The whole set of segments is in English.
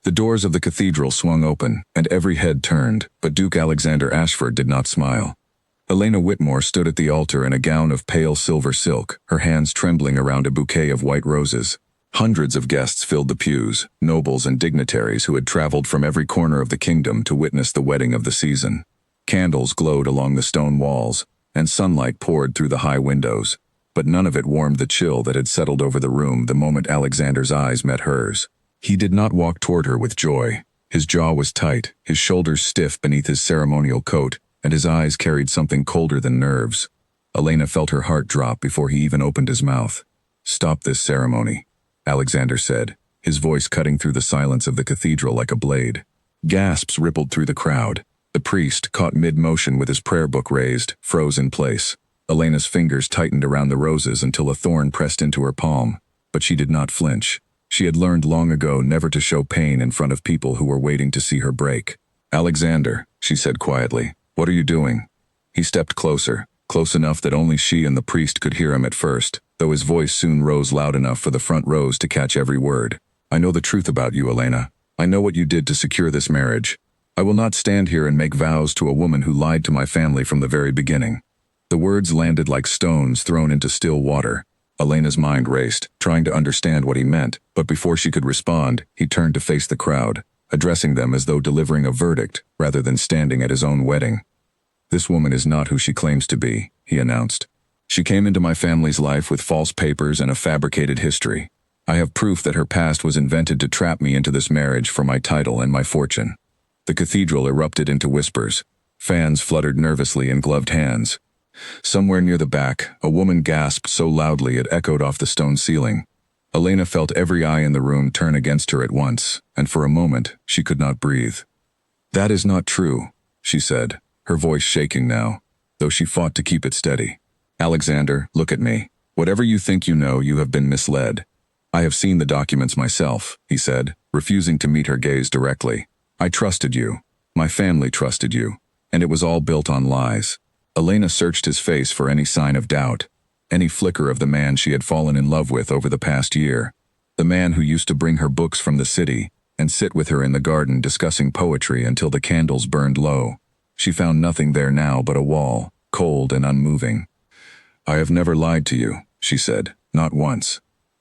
The doors of the cathedral swung open, and every head turned, but Duke Alexander Ashford did not smile. Elena Whitmore stood at the altar in a gown of pale silver silk, her hands trembling around a bouquet of white roses. Hundreds of guests filled the pews, nobles and dignitaries who had traveled from every corner of the kingdom to witness the wedding of the season. Candles glowed along the stone walls, and sunlight poured through the high windows, but none of it warmed the chill that had settled over the room the moment Alexander's eyes met hers. He did not walk toward her with joy. His jaw was tight, his shoulders stiff beneath his ceremonial coat, and his eyes carried something colder than nerves. Elena felt her heart drop before he even opened his mouth. "Stop this ceremony," Alexander said, his voice cutting through the silence of the cathedral like a blade. Gasps rippled through the crowd. The priest, caught mid-motion with his prayer book raised, froze in place. Elena's fingers tightened around the roses until a thorn pressed into her palm, but she did not flinch. She had learned long ago never to show pain in front of people who were waiting to see her break. "Alexander," she said quietly, "what are you doing?" He stepped closer, close enough that only she and the priest could hear him at first, though his voice soon rose loud enough for the front rows to catch every word. "I know the truth about you, Elena. I know what you did to secure this marriage. I will not stand here and make vows to a woman who lied to my family from the very beginning." The words landed like stones thrown into still water. Elena's mind raced, trying to understand what he meant, but before she could respond, he turned to face the crowd, addressing them as though delivering a verdict rather than standing at his own wedding. "This woman is not who she claims to be," he announced. "She came into my family's life with false papers and a fabricated history. I have proof that her past was invented to trap me into this marriage for my title and my fortune." The cathedral erupted into whispers. Fans fluttered nervously in gloved hands. Somewhere near the back, a woman gasped so loudly it echoed off the stone ceiling. Elena felt every eye in the room turn against her at once, and for a moment, she could not breathe. "That is not true," she said, her voice shaking now, though she fought to keep it steady. "Alexander, look at me. Whatever you think you know, you have been misled." "I have seen the documents myself," he said, refusing to meet her gaze directly. "I trusted you. My family trusted you. And it was all built on lies." Elena searched his face for any sign of doubt, any flicker of the man she had fallen in love with over the past year, the man who used to bring her books from the city and sit with her in the garden discussing poetry until the candles burned low. She found nothing there now but a wall, cold and unmoving. "I have never lied to you," she said, "not once."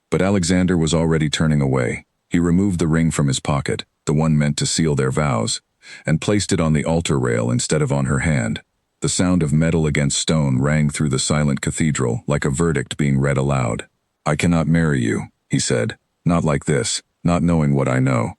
But Alexander was already turning away. He removed the ring from his pocket, the one meant to seal their vows, and placed it on the altar rail instead of on her hand. The sound of metal against stone rang through the silent cathedral like a verdict being read aloud. "I cannot marry you," he said, "not like this, not knowing what I know."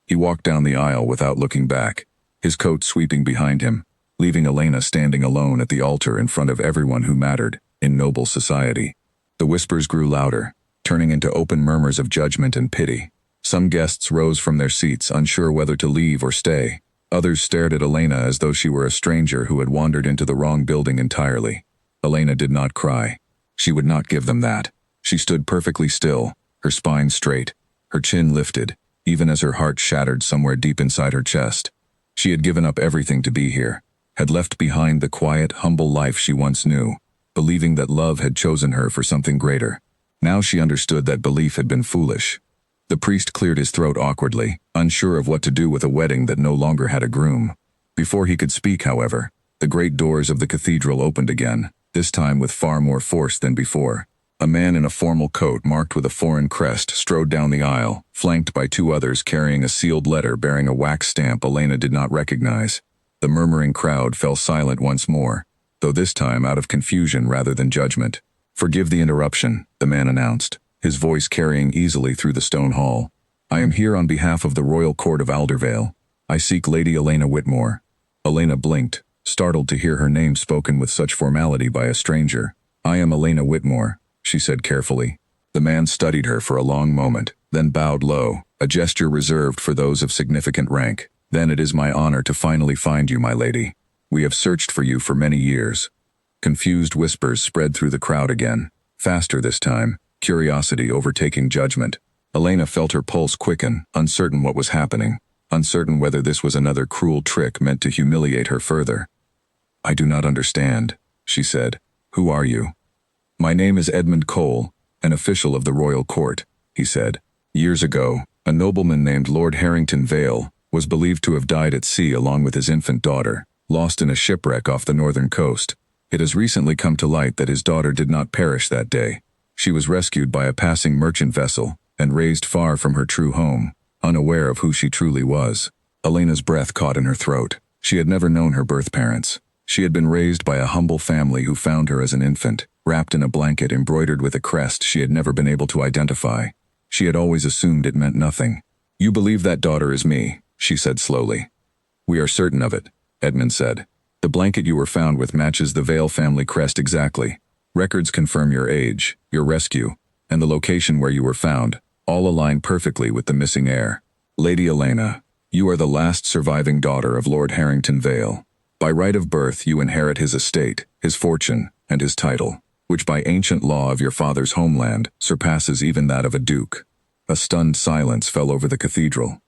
He walked down the aisle without looking back, his coat sweeping behind him, leaving Elena standing alone at the altar in front of everyone who mattered in noble society. The whispers grew louder, turning into open murmurs of judgment and pity. Some guests rose from their seats, unsure whether to leave or stay. Others stared at Elena as though she were a stranger who had wandered into the wrong building entirely. Elena did not cry. She would not give them that. She stood perfectly still, her spine straight, her chin lifted, even as her heart shattered somewhere deep inside her chest. She had given up everything to be here, had left behind the quiet, humble life she once knew, believing that love had chosen her for something greater. Now she understood that belief had been foolish. The priest cleared his throat awkwardly, unsure of what to do with a wedding that no longer had a groom. Before he could speak, however, the great doors of the cathedral opened again, this time with far more force than before. A man in a formal coat marked with a foreign crest strode down the aisle, flanked by two others carrying a sealed letter bearing a wax stamp Elena did not recognize. The murmuring crowd fell silent once more, though this time out of confusion rather than judgment. "Forgive the interruption," the man announced, his voice carrying easily through the stone hall. "I am here on behalf of the Royal Court of Aldervale. I seek Lady Elena Whitmore." Elena blinked, startled to hear her name spoken with such formality by a stranger. "I am Elena Whitmore," she said carefully. The man studied her for a long moment, then bowed low, a gesture reserved for those of significant rank. "Then it is my honor to finally find you, my lady. We have searched for you for many years." Confused whispers spread through the crowd again, faster this time, curiosity overtaking judgment. Elena felt her pulse quicken, uncertain what was happening, uncertain whether this was another cruel trick meant to humiliate her further. "I do not understand," she said. "Who are you?" "My name is Edmund Cole, an official of the royal court," he said. "Years ago, A nobleman named Lord Harrington Vale was believed to have died at sea along with his infant daughter, lost in a shipwreck off the northern coast. It has recently come to light that his daughter did not perish that day. She was rescued by a passing merchant vessel and raised far from her true home, unaware of who she truly was. Elena's breath caught in her throat. She had never known her birth parents. She had been raised by a humble family who found her as an infant, wrapped in a blanket embroidered with a crest she had never been able to identify. She had always assumed it meant nothing. "You believe that daughter is me," she said slowly. "We are certain of it," Edmund said. "The blanket you were found with matches the Vale family crest exactly. Records confirm your age, your rescue, and the location where you were found, all align perfectly with the missing heir. Lady Elena, you are the last surviving daughter of Lord Harrington Vale. By right of birth you inherit his estate, his fortune, and his title, which by ancient law of your father's homeland surpasses even that of a duke." A stunned silence fell over the cathedral.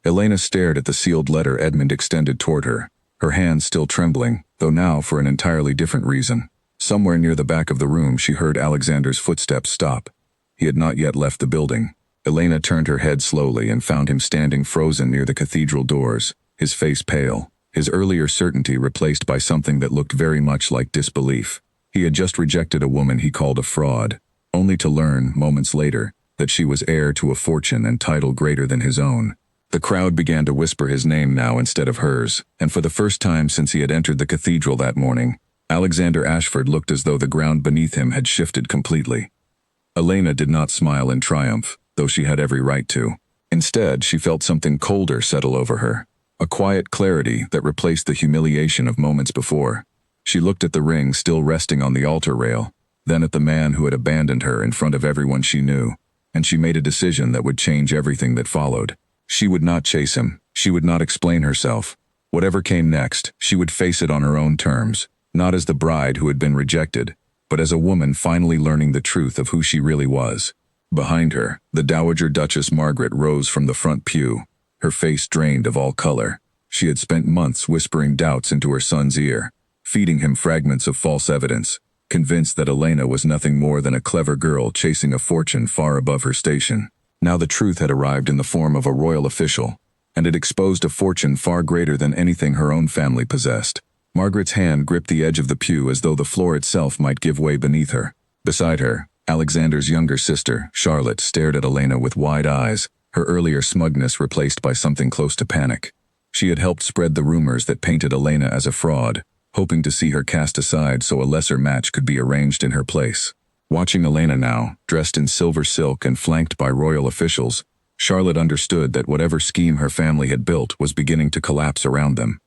Elena stared at the sealed letter Edmund extended toward her, her hands still trembling, though now for an entirely different reason. Somewhere near the back of the room she heard Alexander's footsteps stop. He had not yet left the building. Elena turned her head slowly and found him standing frozen near the cathedral doors, his face pale, his earlier certainty replaced by something that looked very much like disbelief. He had just rejected a woman he called a fraud, only to learn, moments later, that she was heir to a fortune and title greater than his own. The crowd began to whisper his name now instead of hers, and for the first time since he had entered the cathedral that morning, Alexander Ashford looked as though the ground beneath him had shifted completely. Elena did not smile in triumph, though she had every right to. Instead, she felt something colder settle over her, a quiet clarity that replaced the humiliation of moments before. She looked at the ring still resting on the altar rail, then at the man who had abandoned her in front of everyone she knew, and she made a decision that would change everything that followed. She would not chase him. She would not explain herself. Whatever came next, she would face it on her own terms, not as the bride who had been rejected, but as a woman finally learning the truth of who she really was. Behind her, the Dowager Duchess Margaret rose from the front pew, her face drained of all color. She had spent months whispering doubts into her son's ear, feeding him fragments of false evidence, convinced that Elena was nothing more than a clever girl chasing a fortune far above her station. Now the truth had arrived in the form of a royal official, and it exposed a fortune far greater than anything her own family possessed. Margaret's hand gripped the edge of the pew as though the floor itself might give way beneath her. Beside her, Alexander's younger sister, Charlotte, stared at Elena with wide eyes, her earlier smugness replaced by something close to panic. She had helped spread the rumors that painted Elena as a fraud, hoping to see her cast aside so a lesser match could be arranged in her place. Watching Elena now, dressed in silver silk and flanked by royal officials, Charlotte understood that whatever scheme her family had built was beginning to collapse around them.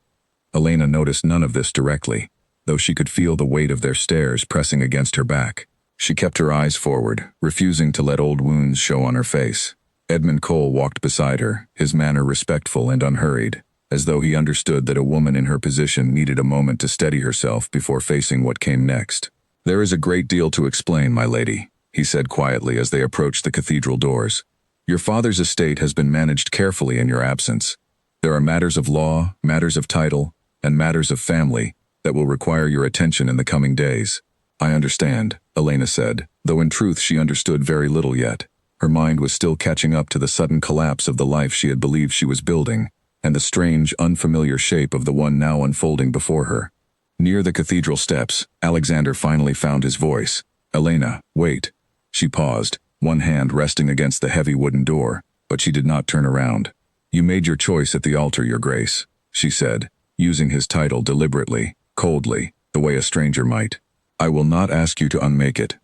Elena noticed none of this directly, though she could feel the weight of their stares pressing against her back. She kept her eyes forward, refusing to let old wounds show on her face. Edmund Cole walked beside her, his manner respectful and unhurried, as though he understood that a woman in her position needed a moment to steady herself before facing what came next. "There is a great deal to explain, my lady," he said quietly as they approached the cathedral doors. "Your father's estate has been managed carefully in your absence. There are matters of law, matters of title, and matters of family that will require your attention in the coming days." "I understand," Elena said, though in truth she understood very little yet. Her mind was still catching up to the sudden collapse of the life she had believed she was building, and the strange, unfamiliar shape of the one now unfolding before her. Near the cathedral steps, Alexander finally found his voice. "Elena, wait." She paused, one hand resting against the heavy wooden door, but she did not turn around. "You made your choice at the altar, Your Grace," she said, using his title deliberately, coldly, the way a stranger might. "I will not ask you to unmake it."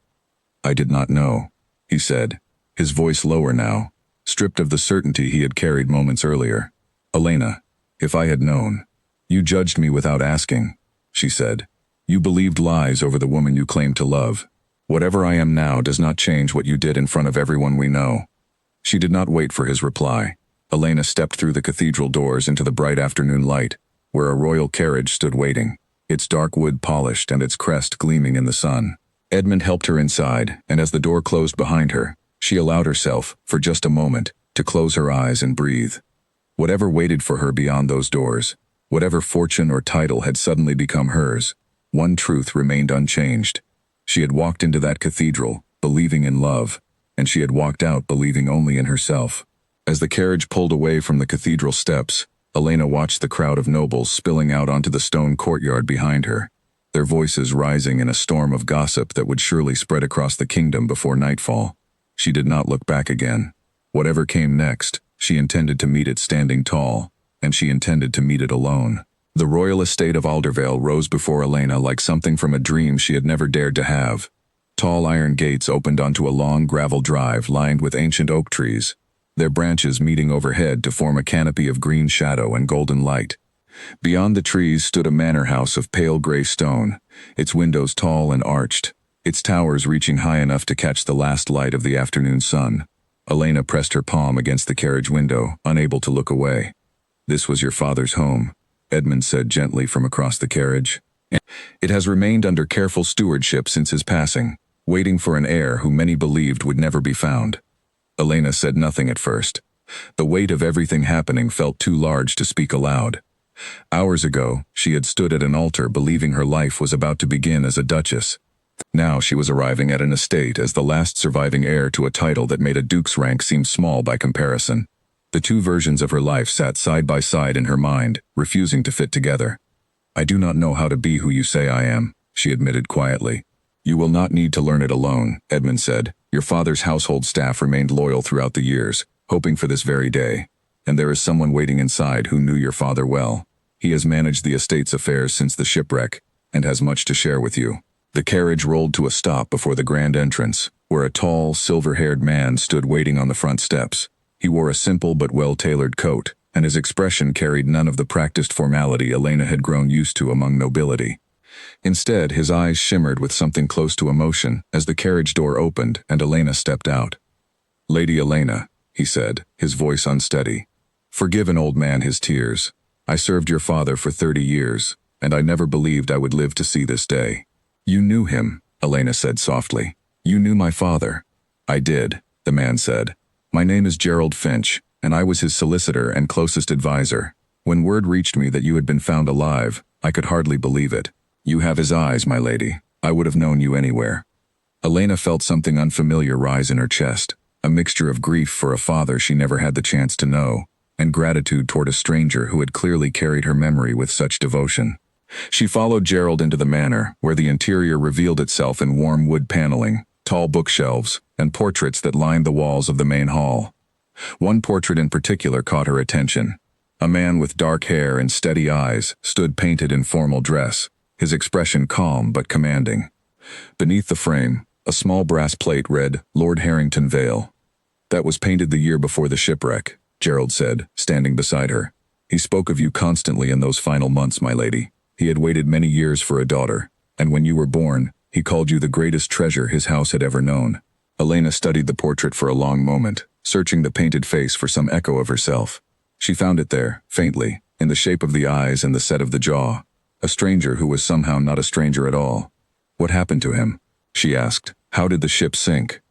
"I did not know," he said, his voice lower now, stripped of the certainty he had carried moments earlier. "Elena, if I had known." "You judged me without asking," she said. "You believed lies over the woman you claimed to love. Whatever I am now does not change what you did in front of everyone we know." She did not wait for his reply. Elena stepped through the cathedral doors into the bright afternoon light, where a royal carriage stood waiting, its dark wood polished and its crest gleaming in the sun. Edmund helped her inside, and as the door closed behind her, she allowed herself, for just a moment, to close her eyes and breathe. Whatever waited for her beyond those doors, whatever fortune or title had suddenly become hers, one truth remained unchanged. She had walked into that cathedral, believing in love, and she had walked out believing only in herself. As the carriage pulled away from the cathedral steps, Elena watched the crowd of nobles spilling out onto the stone courtyard behind her, their voices rising in a storm of gossip that would surely spread across the kingdom before nightfall. She did not look back again. Whatever came next, she intended to meet it standing tall, and she intended to meet it alone. The royal estate of Aldervale rose before Elena like something from a dream she had never dared to have. Tall iron gates opened onto a long gravel drive lined with ancient oak trees, their branches meeting overhead to form a canopy of green shadow and golden light. Beyond the trees stood a manor house of pale gray stone, its windows tall and arched, its towers reaching high enough to catch the last light of the afternoon sun. Elena pressed her palm against the carriage window, unable to look away. "This was your father's home," Edmund said gently from across the carriage. "It has remained under careful stewardship since his passing, waiting for an heir who many believed would never be found." Elena said nothing at first. The weight of everything happening felt too large to speak aloud. Hours ago, she had stood at an altar believing her life was about to begin as a duchess. Now she was arriving at an estate as the last surviving heir to a title that made a duke's rank seem small by comparison. The two versions of her life sat side by side in her mind, refusing to fit together. "I do not know how to be who you say I am," she admitted quietly. "You will not need to learn it alone," Edmund said. "Your father's household staff remained loyal throughout the years, hoping for this very day. And there is someone waiting inside who knew your father well. He has managed the estate's affairs since the shipwreck, and has much to share with you." The carriage rolled to a stop before the grand entrance, where a tall, silver-haired man stood waiting on the front steps. He wore a simple but well-tailored coat, and his expression carried none of the practiced formality Elena had grown used to among nobility. Instead, his eyes shimmered with something close to emotion as the carriage door opened and Elena stepped out. "Lady Elena," he said, his voice unsteady. "Forgive an old man his tears. I served your father for 30 years, and I never believed I would live to see this day." "You knew him," Elena said softly. "You knew my father." "I did," the man said. "My name is Gerald Finch, and I was his solicitor and closest advisor. When word reached me that you had been found alive, I could hardly believe it. You have his eyes, my lady. I would have known you anywhere." Elena felt something unfamiliar rise in her chest, a mixture of grief for a father she never had the chance to know, and gratitude toward a stranger who had clearly carried her memory with such devotion. She followed Gerald into the manor, where the interior revealed itself in warm wood paneling, tall bookshelves, and portraits that lined the walls of the main hall. One portrait in particular caught her attention. A man with dark hair and steady eyes stood painted in formal dress, his expression calm but commanding. Beneath the frame, a small brass plate read, "Lord Harrington Vale." "That was painted the year before the shipwreck," Gerald said, standing beside her. "He spoke of you constantly in those final months, my lady. He had waited many years for a daughter, and when you were born, he called you the greatest treasure his house had ever known." Elena studied the portrait for a long moment, searching the painted face for some echo of herself. She found it there, faintly, in the shape of the eyes and the set of the jaw. A stranger who was somehow not a stranger at all. "What happened to him?" she asked. "How did the ship sink?"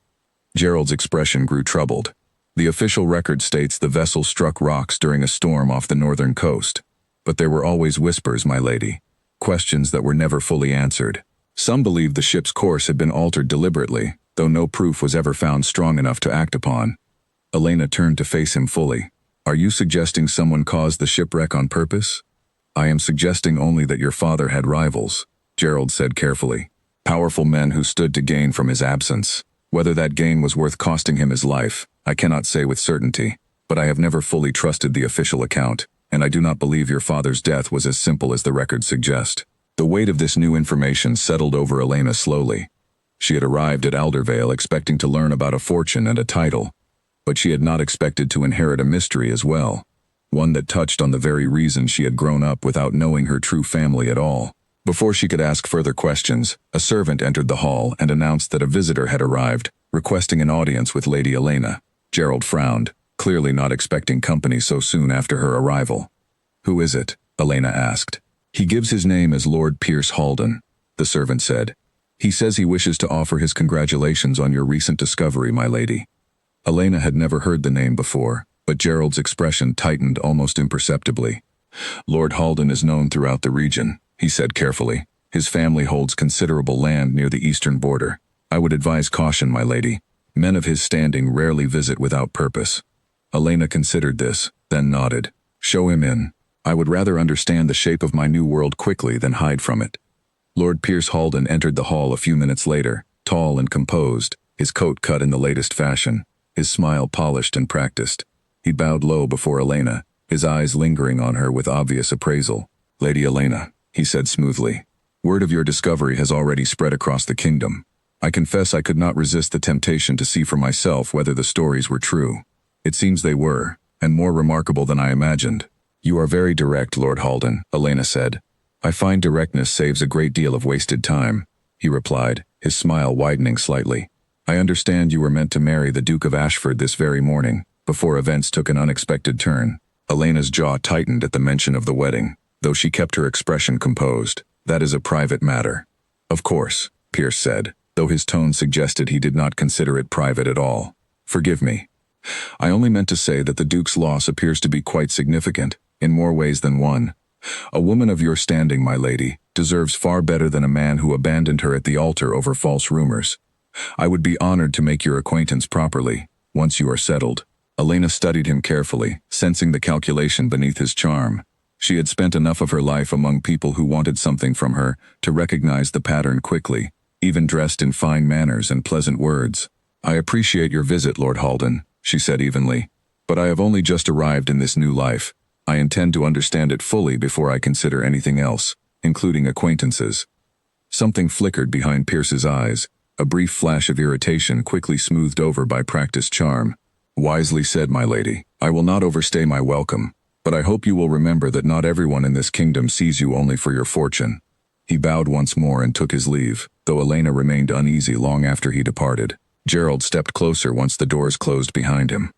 Gerald's expression grew troubled. "The official record states the vessel struck rocks during a storm off the northern coast. But there were always whispers, my lady. Questions that were never fully answered. Some believed the ship's course had been altered deliberately, though no proof was ever found strong enough to act upon." Elena turned to face him fully. "Are you suggesting someone caused the shipwreck on purpose?" "I am suggesting only that your father had rivals," Gerald said carefully. "Powerful men who stood to gain from his absence. Whether that gain was worth costing him his life, I cannot say with certainty, but I have never fully trusted the official account, and I do not believe your father's death was as simple as the records suggest." The weight of this new information settled over Elena slowly. She had arrived at Aldervale expecting to learn about a fortune and a title, but she had not expected to inherit a mystery as well, one that touched on the very reason she had grown up without knowing her true family at all. Before she could ask further questions, a servant entered the hall and announced that a visitor had arrived, requesting an audience with Lady Elena. Gerald frowned, clearly not expecting company so soon after her arrival. "Who is it?" Elena asked. "He gives his name as Lord Pierce Halden," the servant said. "He says he wishes to offer his congratulations on your recent discovery, my lady." Elena had never heard the name before, but Gerald's expression tightened almost imperceptibly. "Lord Halden is known throughout the region," he said carefully. "His family holds considerable land near the eastern border. I would advise caution, my lady. Men of his standing rarely visit without purpose." Elena considered this, then nodded. Show him in. I would rather understand the shape of my new world quickly than hide from it. Lord Pierce Halden entered the hall a few minutes later, tall and composed, his coat cut in the latest fashion, his smile polished and practiced. He bowed low before Elena, his eyes lingering on her with obvious appraisal. Lady Elena, he said smoothly, word of your discovery has already spread across the kingdom. I confess I could not resist the temptation to see for myself whether the stories were true. It seems they were, and more remarkable than I imagined. You are very direct, Lord Halden, Elena said. I find directness saves a great deal of wasted time, he replied, his smile widening slightly. I understand you were meant to marry the Duke of Ashford this very morning, before events took an unexpected turn. Elena's jaw tightened at the mention of the wedding, though she kept her expression composed. That is a private matter. Of course, Pierce said, though his tone suggested he did not consider it private at all. Forgive me. I only meant to say that the Duke's loss appears to be quite significant, in more ways than one. A woman of your standing, my lady, deserves far better than a man who abandoned her at the altar over false rumors. I would be honored to make your acquaintance properly, once you are settled. Elena studied him carefully, sensing the calculation beneath his charm. She had spent enough of her life among people who wanted something from her to recognize the pattern quickly, even dressed in fine manners and pleasant words. I appreciate your visit, Lord Halden, she said evenly, but I have only just arrived in this new life. I intend to understand it fully before I consider anything else, including acquaintances. Something flickered behind Pierce's eyes, a brief flash of irritation quickly smoothed over by practiced charm. Wisely said, my lady. I will not overstay my welcome, but I hope you will remember that not everyone in this kingdom sees you only for your fortune. He bowed once more and took his leave, though Elena remained uneasy long after he departed. Gerald stepped closer once the doors closed behind him.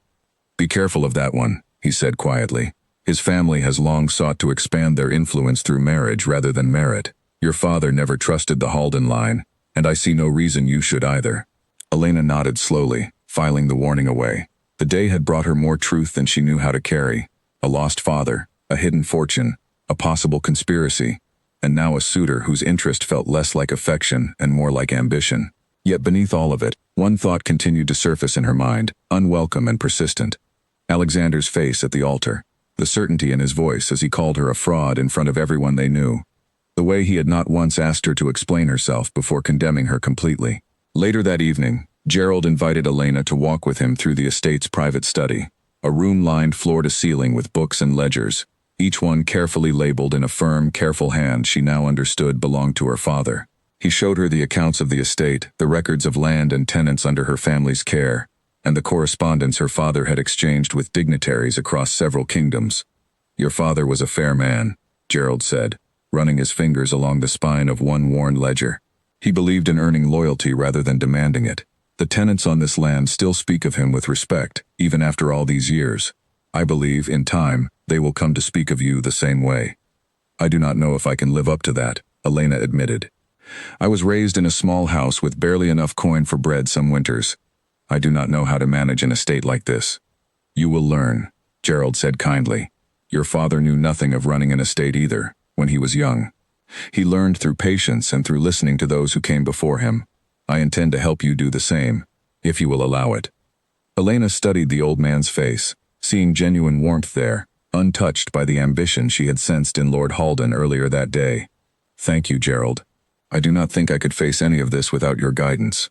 Be careful of that one, he said quietly. His family has long sought to expand their influence through marriage rather than merit. Your father never trusted the Halden line, and I see no reason you should either. Elena nodded slowly, filing the warning away. The day had brought her more truth than she knew how to carry. A lost father, a hidden fortune, a possible conspiracy, and now a suitor whose interest felt less like affection and more like ambition. Yet beneath all of it, one thought continued to surface in her mind, unwelcome and persistent. Alexander's face at the altar, the certainty in his voice as he called her a fraud in front of everyone they knew. The way he had not once asked her to explain herself before condemning her completely. Later that evening, Gerald invited Elena to walk with him through the estate's private study, a room lined floor to ceiling with books and ledgers, each one carefully labeled in a firm, careful hand she now understood belonged to her father. He showed her the accounts of the estate, the records of land and tenants under her family's care, and the correspondence her father had exchanged with dignitaries across several kingdoms. Your father was a fair man, Gerald said, running his fingers along the spine of one worn ledger. He believed in earning loyalty rather than demanding it. The tenants on this land still speak of him with respect, even after all these years. I believe, in time, they will come to speak of you the same way. I do not know if I can live up to that, Elena admitted. I was raised in a small house with barely enough coin for bread some winters. I do not know how to manage an estate like this. You will learn, Gerald said kindly. Your father knew nothing of running an estate either, when he was young. He learned through patience and through listening to those who came before him. I intend to help you do the same, if you will allow it. Elena studied the old man's face, seeing genuine warmth there, untouched by the ambition she had sensed in Lord Halden earlier that day. Thank you, Gerald. I do not think I could face any of this without your guidance.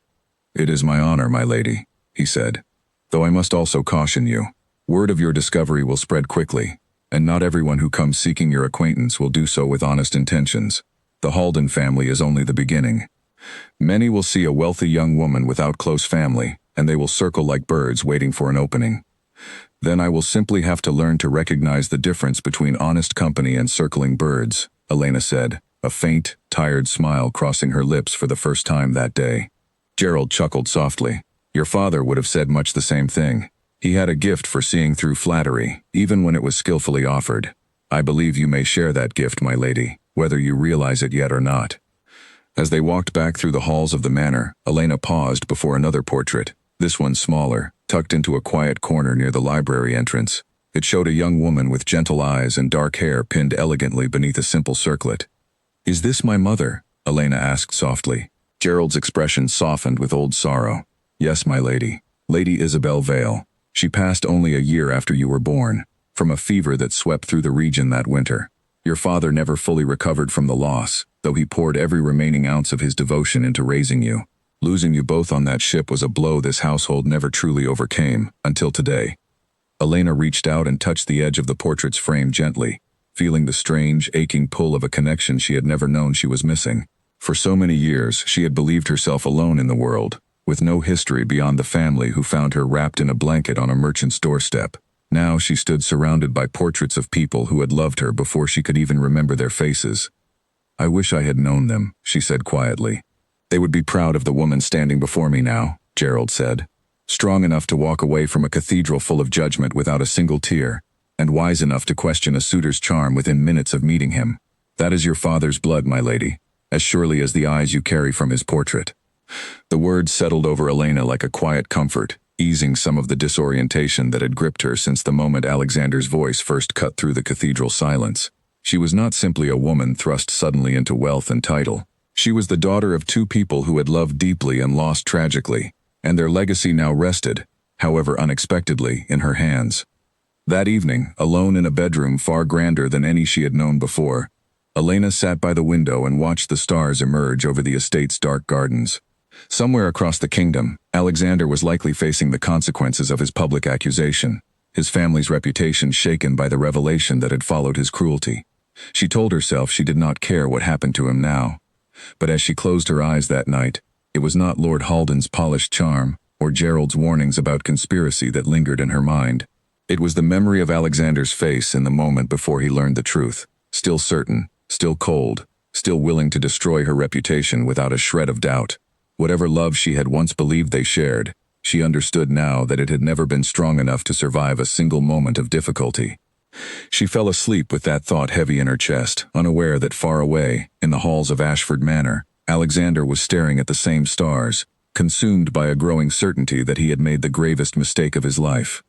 It is my honor, my lady, he said. Though I must also caution you. Word of your discovery will spread quickly, and not everyone who comes seeking your acquaintance will do so with honest intentions. The Halden family is only the beginning. Many will see a wealthy young woman without close family, and they will circle like birds waiting for an opening. Then I will simply have to learn to recognize the difference between honest company and circling birds, Elena said, a faint, tired smile crossing her lips for the first time that day. Gerald chuckled softly. Your father would have said much the same thing. He had a gift for seeing through flattery, even when it was skillfully offered. I believe you may share that gift, my lady, whether you realize it yet or not. As they walked back through the halls of the manor, Elena paused before another portrait, this one smaller, tucked into a quiet corner near the library entrance. It showed a young woman with gentle eyes and dark hair pinned elegantly beneath a simple circlet. Is this my mother? Elena asked softly. Gerald's expression softened with old sorrow. Yes, my lady. Lady Isabel Vale. She passed only a year after you were born, from a fever that swept through the region that winter. Your father never fully recovered from the loss, though he poured every remaining ounce of his devotion into raising you. Losing you both on that ship was a blow this household never truly overcame, until today. Elena reached out and touched the edge of the portrait's frame gently, feeling the strange, aching pull of a connection she had never known she was missing. For so many years, she had believed herself alone in the world, with no history beyond the family who found her wrapped in a blanket on a merchant's doorstep. Now she stood surrounded by portraits of people who had loved her before she could even remember their faces. "I wish I had known them," she said quietly. "They would be proud of the woman standing before me now," Gerald said. "Strong enough to walk away from a cathedral full of judgment without a single tear, and wise enough to question a suitor's charm within minutes of meeting him. That is your father's blood, my lady, as surely as the eyes you carry from his portrait." The words settled over Elena like a quiet comfort, easing some of the disorientation that had gripped her since the moment Alexander's voice first cut through the cathedral silence. She was not simply a woman thrust suddenly into wealth and title. She was the daughter of two people who had loved deeply and lost tragically, and their legacy now rested, however unexpectedly, in her hands. That evening, alone in a bedroom far grander than any she had known before, Elena sat by the window and watched the stars emerge over the estate's dark gardens. Somewhere across the kingdom, Alexander was likely facing the consequences of his public accusation, his family's reputation shaken by the revelation that had followed his cruelty. She told herself she did not care what happened to him now. But as she closed her eyes that night, it was not Lord Halden's polished charm or Gerald's warnings about conspiracy that lingered in her mind. It was the memory of Alexander's face in the moment before he learned the truth, still certain, still cold, still willing to destroy her reputation without a shred of doubt. Whatever love she had once believed they shared, she understood now that it had never been strong enough to survive a single moment of difficulty. She fell asleep with that thought heavy in her chest, unaware that far away, in the halls of Ashford Manor, Alexander was staring at the same stars, consumed by a growing certainty that he had made the gravest mistake of his life.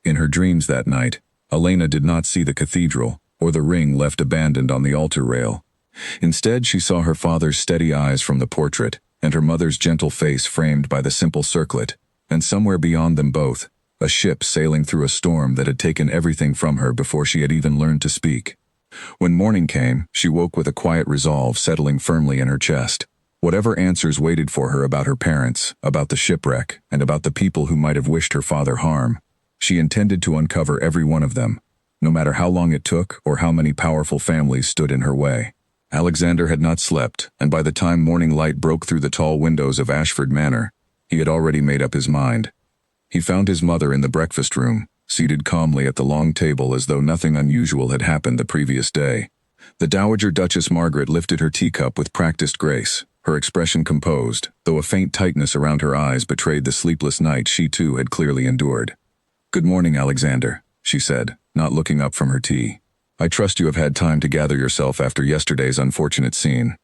In her dreams that night, Elena did not see the cathedral, or the ring left abandoned on the altar rail. Instead, she saw her father's steady eyes from the portrait, and her mother's gentle face framed by the simple circlet, and somewhere beyond them both, a ship sailing through a storm that had taken everything from her before she had even learned to speak. When morning came, she woke with a quiet resolve settling firmly in her chest. Whatever answers waited for her about her parents, about the shipwreck, and about the people who might have wished her father harm, she intended to uncover every one of them, no matter how long it took or how many powerful families stood in her way. Alexander had not slept, and by the time morning light broke through the tall windows of Ashford Manor, he had already made up his mind. He found his mother in the breakfast room, seated calmly at the long table as though nothing unusual had happened the previous day. The Dowager Duchess Margaret lifted her teacup with practiced grace, her expression composed, though a faint tightness around her eyes betrayed the sleepless night she too had clearly endured. "Good morning, Alexander," she said, not looking up from her tea. "I trust you have had time to gather yourself after yesterday's unfortunate scene."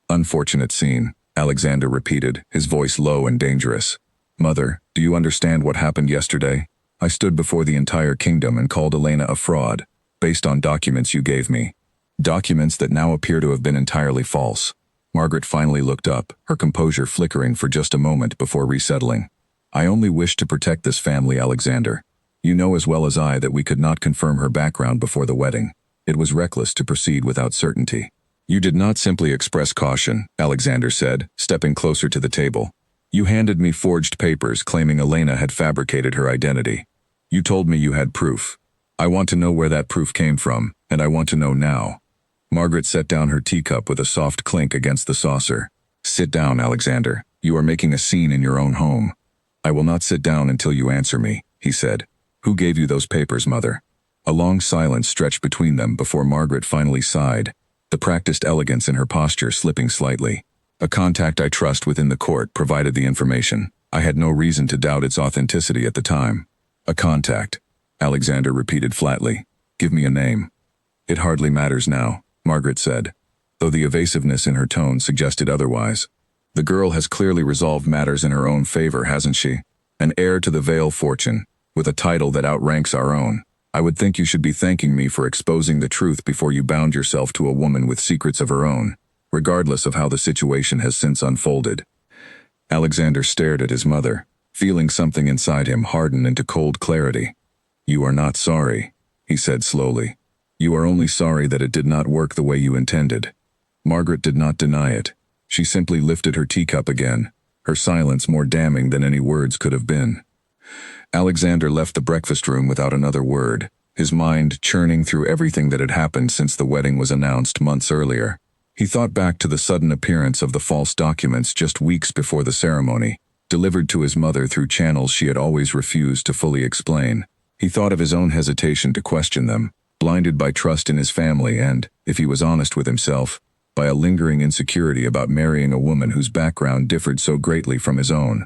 "Unfortunate scene," Alexander repeated, his voice low and dangerous. "Mother, do you understand what happened yesterday? I stood before the entire kingdom and called Elena a fraud, based on documents you gave me. Documents that now appear to have been entirely false." Margaret finally looked up, her composure flickering for just a moment before resettling. "I only wish to protect this family, Alexander. You know as well as I that we could not confirm her background before the wedding. It was reckless to proceed without certainty." "You did not simply express caution," Alexander said, stepping closer to the table. "You handed me forged papers claiming Elena had fabricated her identity. You told me you had proof. I want to know where that proof came from, and I want to know now." Margaret set down her teacup with a soft clink against the saucer. "Sit down, Alexander. You are making a scene in your own home." "I will not sit down until you answer me," he said. "Who gave you those papers, Mother?" A long silence stretched between them before Margaret finally sighed, the practiced elegance in her posture slipping slightly. "A contact I trust within the court provided the information. I had no reason to doubt its authenticity at the time." "A contact," Alexander repeated flatly. "Give me a name." "It hardly matters now," Margaret said, though the evasiveness in her tone suggested otherwise. "The girl has clearly resolved matters in her own favor, hasn't she? An heir to the Vale fortune, with a title that outranks our own. I would think you should be thanking me for exposing the truth before you bound yourself to a woman with secrets of her own, regardless of how the situation has since unfolded." Alexander stared at his mother, feeling something inside him harden into cold clarity. "You are not sorry," he said slowly. "You are only sorry that it did not work the way you intended." Margaret did not deny it. She simply lifted her teacup again, her silence more damning than any words could have been. Alexander left the breakfast room without another word, his mind churning through everything that had happened since the wedding was announced months earlier. He thought back to the sudden appearance of the false documents just weeks before the ceremony, delivered to his mother through channels she had always refused to fully explain. He thought of his own hesitation to question them, blinded by trust in his family and, if he was honest with himself, by a lingering insecurity about marrying a woman whose background differed so greatly from his own.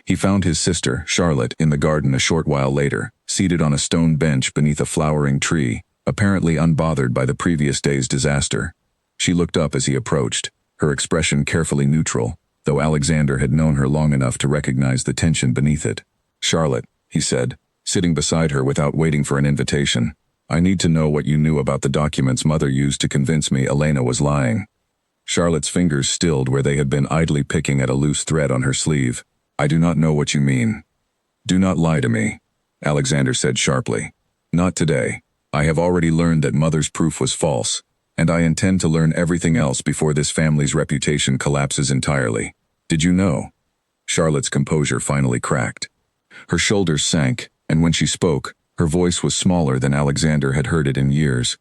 He found his sister, Charlotte, in the garden a short while later, seated on a stone bench beneath a flowering tree, apparently unbothered by the previous day's disaster. She looked up as he approached, her expression carefully neutral, though Alexander had known her long enough to recognize the tension beneath it. "Charlotte," he said, sitting beside her without waiting for an invitation, "I need to know what you knew about the documents Mother used to convince me Elena was lying." Charlotte's fingers stilled where they had been idly picking at a loose thread on her sleeve. "I do not know what you mean." "Do not lie to me," Alexander said sharply. "Not today. I have already learned that Mother's proof was false, and I intend to learn everything else before this family's reputation collapses entirely. Did you know?" Charlotte's composure finally cracked. Her shoulders sank, and when she spoke, her voice was smaller than Alexander had heard it in years.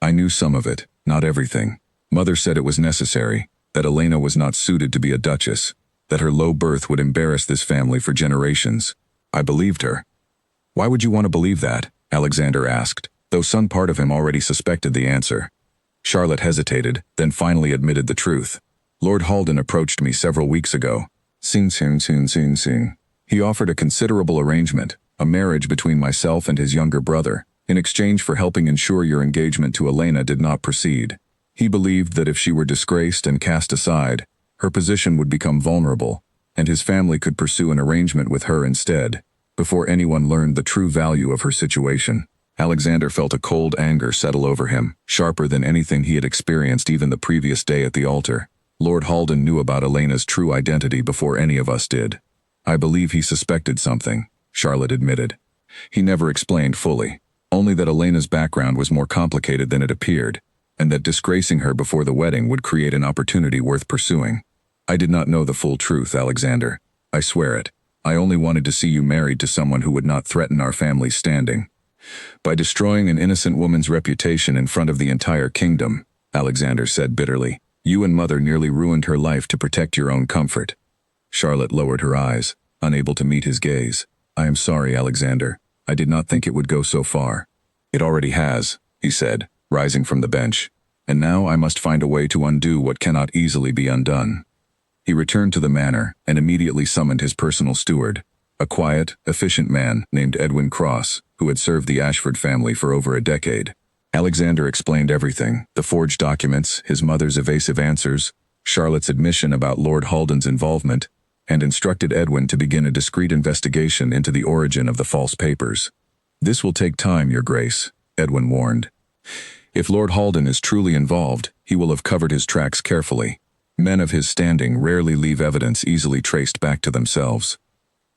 "I knew some of it, not everything. Mother said it was necessary, that Elena was not suited to be a duchess, that her low birth would embarrass this family for generations. I believed her." "Why would you want to believe that?" Alexander asked, though some part of him already suspected the answer. Charlotte hesitated, then finally admitted the truth. "Lord Halden approached me several weeks ago. Sing. He offered a considerable arrangement, a marriage between myself and his younger brother, in exchange for helping ensure your engagement to Elena did not proceed. He believed that if she were disgraced and cast aside, her position would become vulnerable, and his family could pursue an arrangement with her instead, before anyone learned the true value of her situation." Alexander felt a cold anger settle over him, sharper than anything he had experienced even the previous day at the altar. "Lord Halden knew about Elena's true identity before any of us did." "I believe he suspected something," Charlotte admitted. "He never explained fully, only that Elena's background was more complicated than it appeared, and that disgracing her before the wedding would create an opportunity worth pursuing. I did not know the full truth, Alexander. I swear it. I only wanted to see you married to someone who would not threaten our family's standing. By destroying an innocent woman's reputation in front of the entire kingdom," Alexander said bitterly, "you and Mother nearly ruined her life to protect your own comfort." Charlotte lowered her eyes, unable to meet his gaze. "I am sorry, Alexander. I did not think it would go so far." "It already has," he said, rising from the bench. "And now I must find a way to undo what cannot easily be undone." He returned to the manor and immediately summoned his personal steward, a quiet, efficient man named Edwin Cross, who had served the Ashford family for over a decade. Alexander explained everything: the forged documents, his mother's evasive answers, Charlotte's admission about Lord Halden's involvement, and instructed Edwin to begin a discreet investigation into the origin of the false papers. "This will take time, Your Grace," Edwin warned. "If Lord Halden is truly involved, he will have covered his tracks carefully. Men of his standing rarely leave evidence easily traced back to themselves."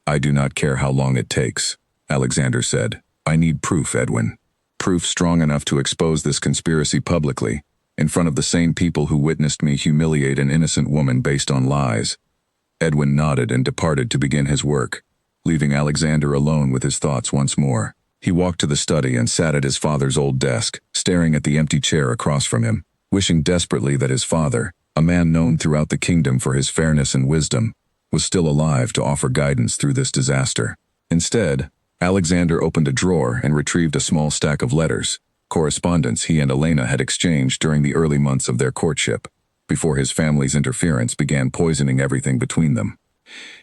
"I do not care how long it takes," Alexander said. "I need proof, Edwin. Proof strong enough to expose this conspiracy publicly, in front of the same people who witnessed me humiliate an innocent woman based on lies." Edwin nodded and departed to begin his work, leaving Alexander alone with his thoughts once more. He walked to the study and sat at his father's old desk, staring at the empty chair across from him, wishing desperately that his father, a man known throughout the kingdom for his fairness and wisdom, was still alive to offer guidance through this disaster. Instead, Alexander opened a drawer and retrieved a small stack of letters, correspondence he and Elena had exchanged during the early months of their courtship, before his family's interference began poisoning everything between them.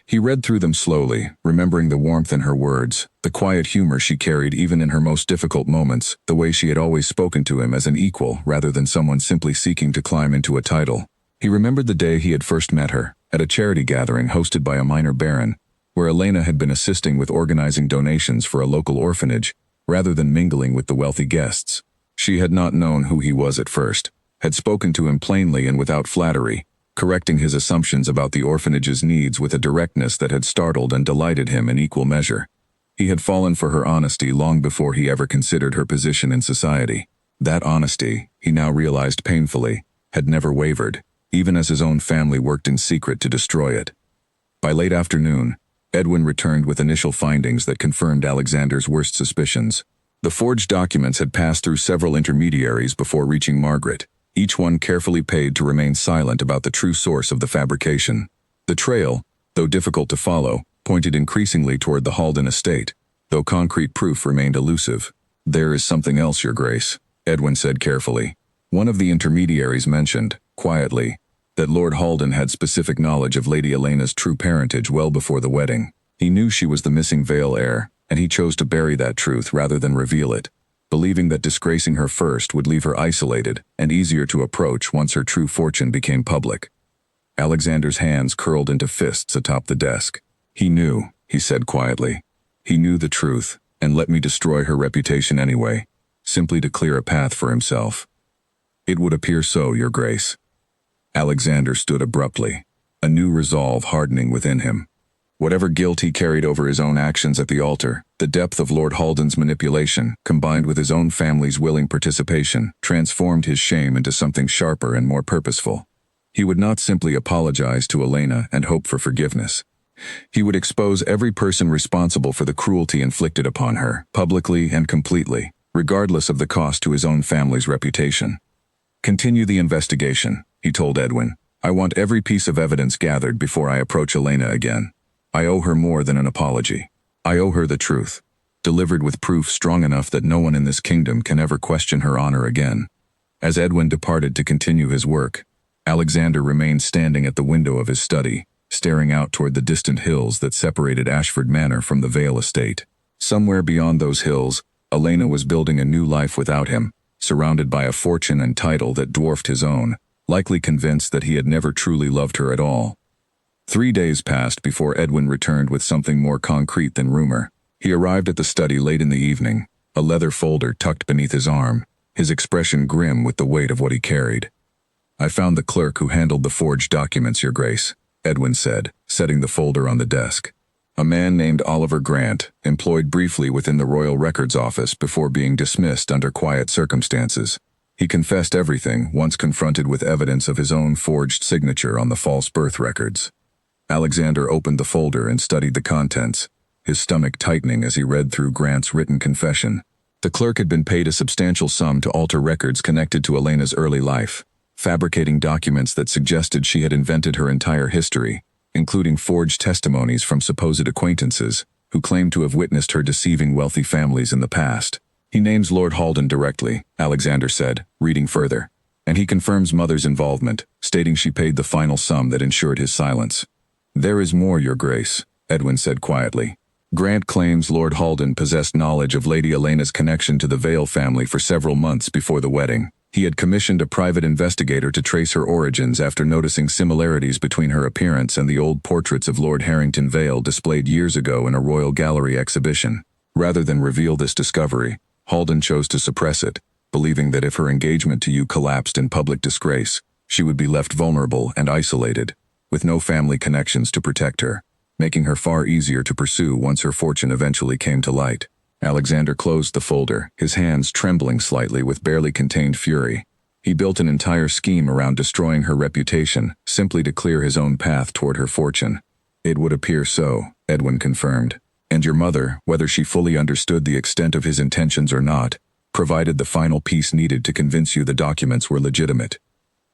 He read through them slowly, remembering the warmth in her words, the quiet humor she carried even in her most difficult moments, the way she had always spoken to him as an equal rather than someone simply seeking to climb into a title. He remembered the day he had first met her, at a charity gathering hosted by a minor baron, where Elena had been assisting with organizing donations for a local orphanage, rather than mingling with the wealthy guests. She had not known who he was at first, had spoken to him plainly and without flattery, correcting his assumptions about the orphanage's needs with a directness that had startled and delighted him in equal measure. He had fallen for her honesty long before he ever considered her position in society. That honesty, he now realized painfully, had never wavered, even as his own family worked in secret to destroy it. By late afternoon, Edwin returned with initial findings that confirmed Alexander's worst suspicions. The forged documents had passed through several intermediaries before reaching Margaret, each one carefully paid to remain silent about the true source of the fabrication. The trail, though difficult to follow, pointed increasingly toward the Halden estate, though concrete proof remained elusive. "There is something else, Your Grace," Edwin said carefully. One of the intermediaries mentioned, quietly, that Lord Halden had specific knowledge of Lady Elena's true parentage well before the wedding. He knew she was the missing Vale heir, and he chose to bury that truth rather than reveal it, believing that disgracing her first would leave her isolated and easier to approach once her true fortune became public. Alexander's hands curled into fists atop the desk. "He knew," he said quietly. "He knew the truth, and let me destroy her reputation anyway, simply to clear a path for himself." "It would appear so, Your Grace." Alexander stood abruptly, a new resolve hardening within him. Whatever guilt he carried over his own actions at the altar, the depth of Lord Halden's manipulation, combined with his own family's willing participation, transformed his shame into something sharper and more purposeful. He would not simply apologize to Elena and hope for forgiveness. He would expose every person responsible for the cruelty inflicted upon her, publicly and completely, regardless of the cost to his own family's reputation. "Continue the investigation," he told Edwin. "I want every piece of evidence gathered before I approach Elena again. I owe her more than an apology. I owe her the truth, delivered with proof strong enough that no one in this kingdom can ever question her honor again." As Edwin departed to continue his work, Alexander remained standing at the window of his study, staring out toward the distant hills that separated Ashford Manor from the Vale estate. Somewhere beyond those hills, Elena was building a new life without him, surrounded by a fortune and title that dwarfed his own, likely convinced that he had never truly loved her at all. 3 days passed before Edwin returned with something more concrete than rumor. He arrived at the study late in the evening, a leather folder tucked beneath his arm, his expression grim with the weight of what he carried. "I found the clerk who handled the forged documents, Your Grace," Edwin said, setting the folder on the desk. "A man named Oliver Grant, employed briefly within the Royal Records Office before being dismissed under quiet circumstances. He confessed everything once confronted with evidence of his own forged signature on the false birth records." Alexander opened the folder and studied the contents, his stomach tightening as he read through Grant's written confession. The clerk had been paid a substantial sum to alter records connected to Elena's early life, fabricating documents that suggested she had invented her entire history, including forged testimonies from supposed acquaintances who claimed to have witnessed her deceiving wealthy families in the past. "He names Lord Halden directly," Alexander said, reading further, "and he confirms Mother's involvement, stating she paid the final sum that ensured his silence." "There is more, Your Grace," Edwin said quietly. "Grant claims Lord Halden possessed knowledge of Lady Elena's connection to the Vale family for several months before the wedding. He had commissioned a private investigator to trace her origins after noticing similarities between her appearance and the old portraits of Lord Harrington Vale displayed years ago in a Royal Gallery exhibition. Rather than reveal this discovery, Halden chose to suppress it, believing that if her engagement to you collapsed in public disgrace, she would be left vulnerable and isolated, with no family connections to protect her, making her far easier to pursue once her fortune eventually came to light." Alexander closed the folder, his hands trembling slightly with barely contained fury. He built an entire scheme around destroying her reputation, simply to clear his own path toward her fortune. "It would appear so," Edwin confirmed. "And your mother, whether she fully understood the extent of his intentions or not, provided the final piece needed to convince you the documents were legitimate."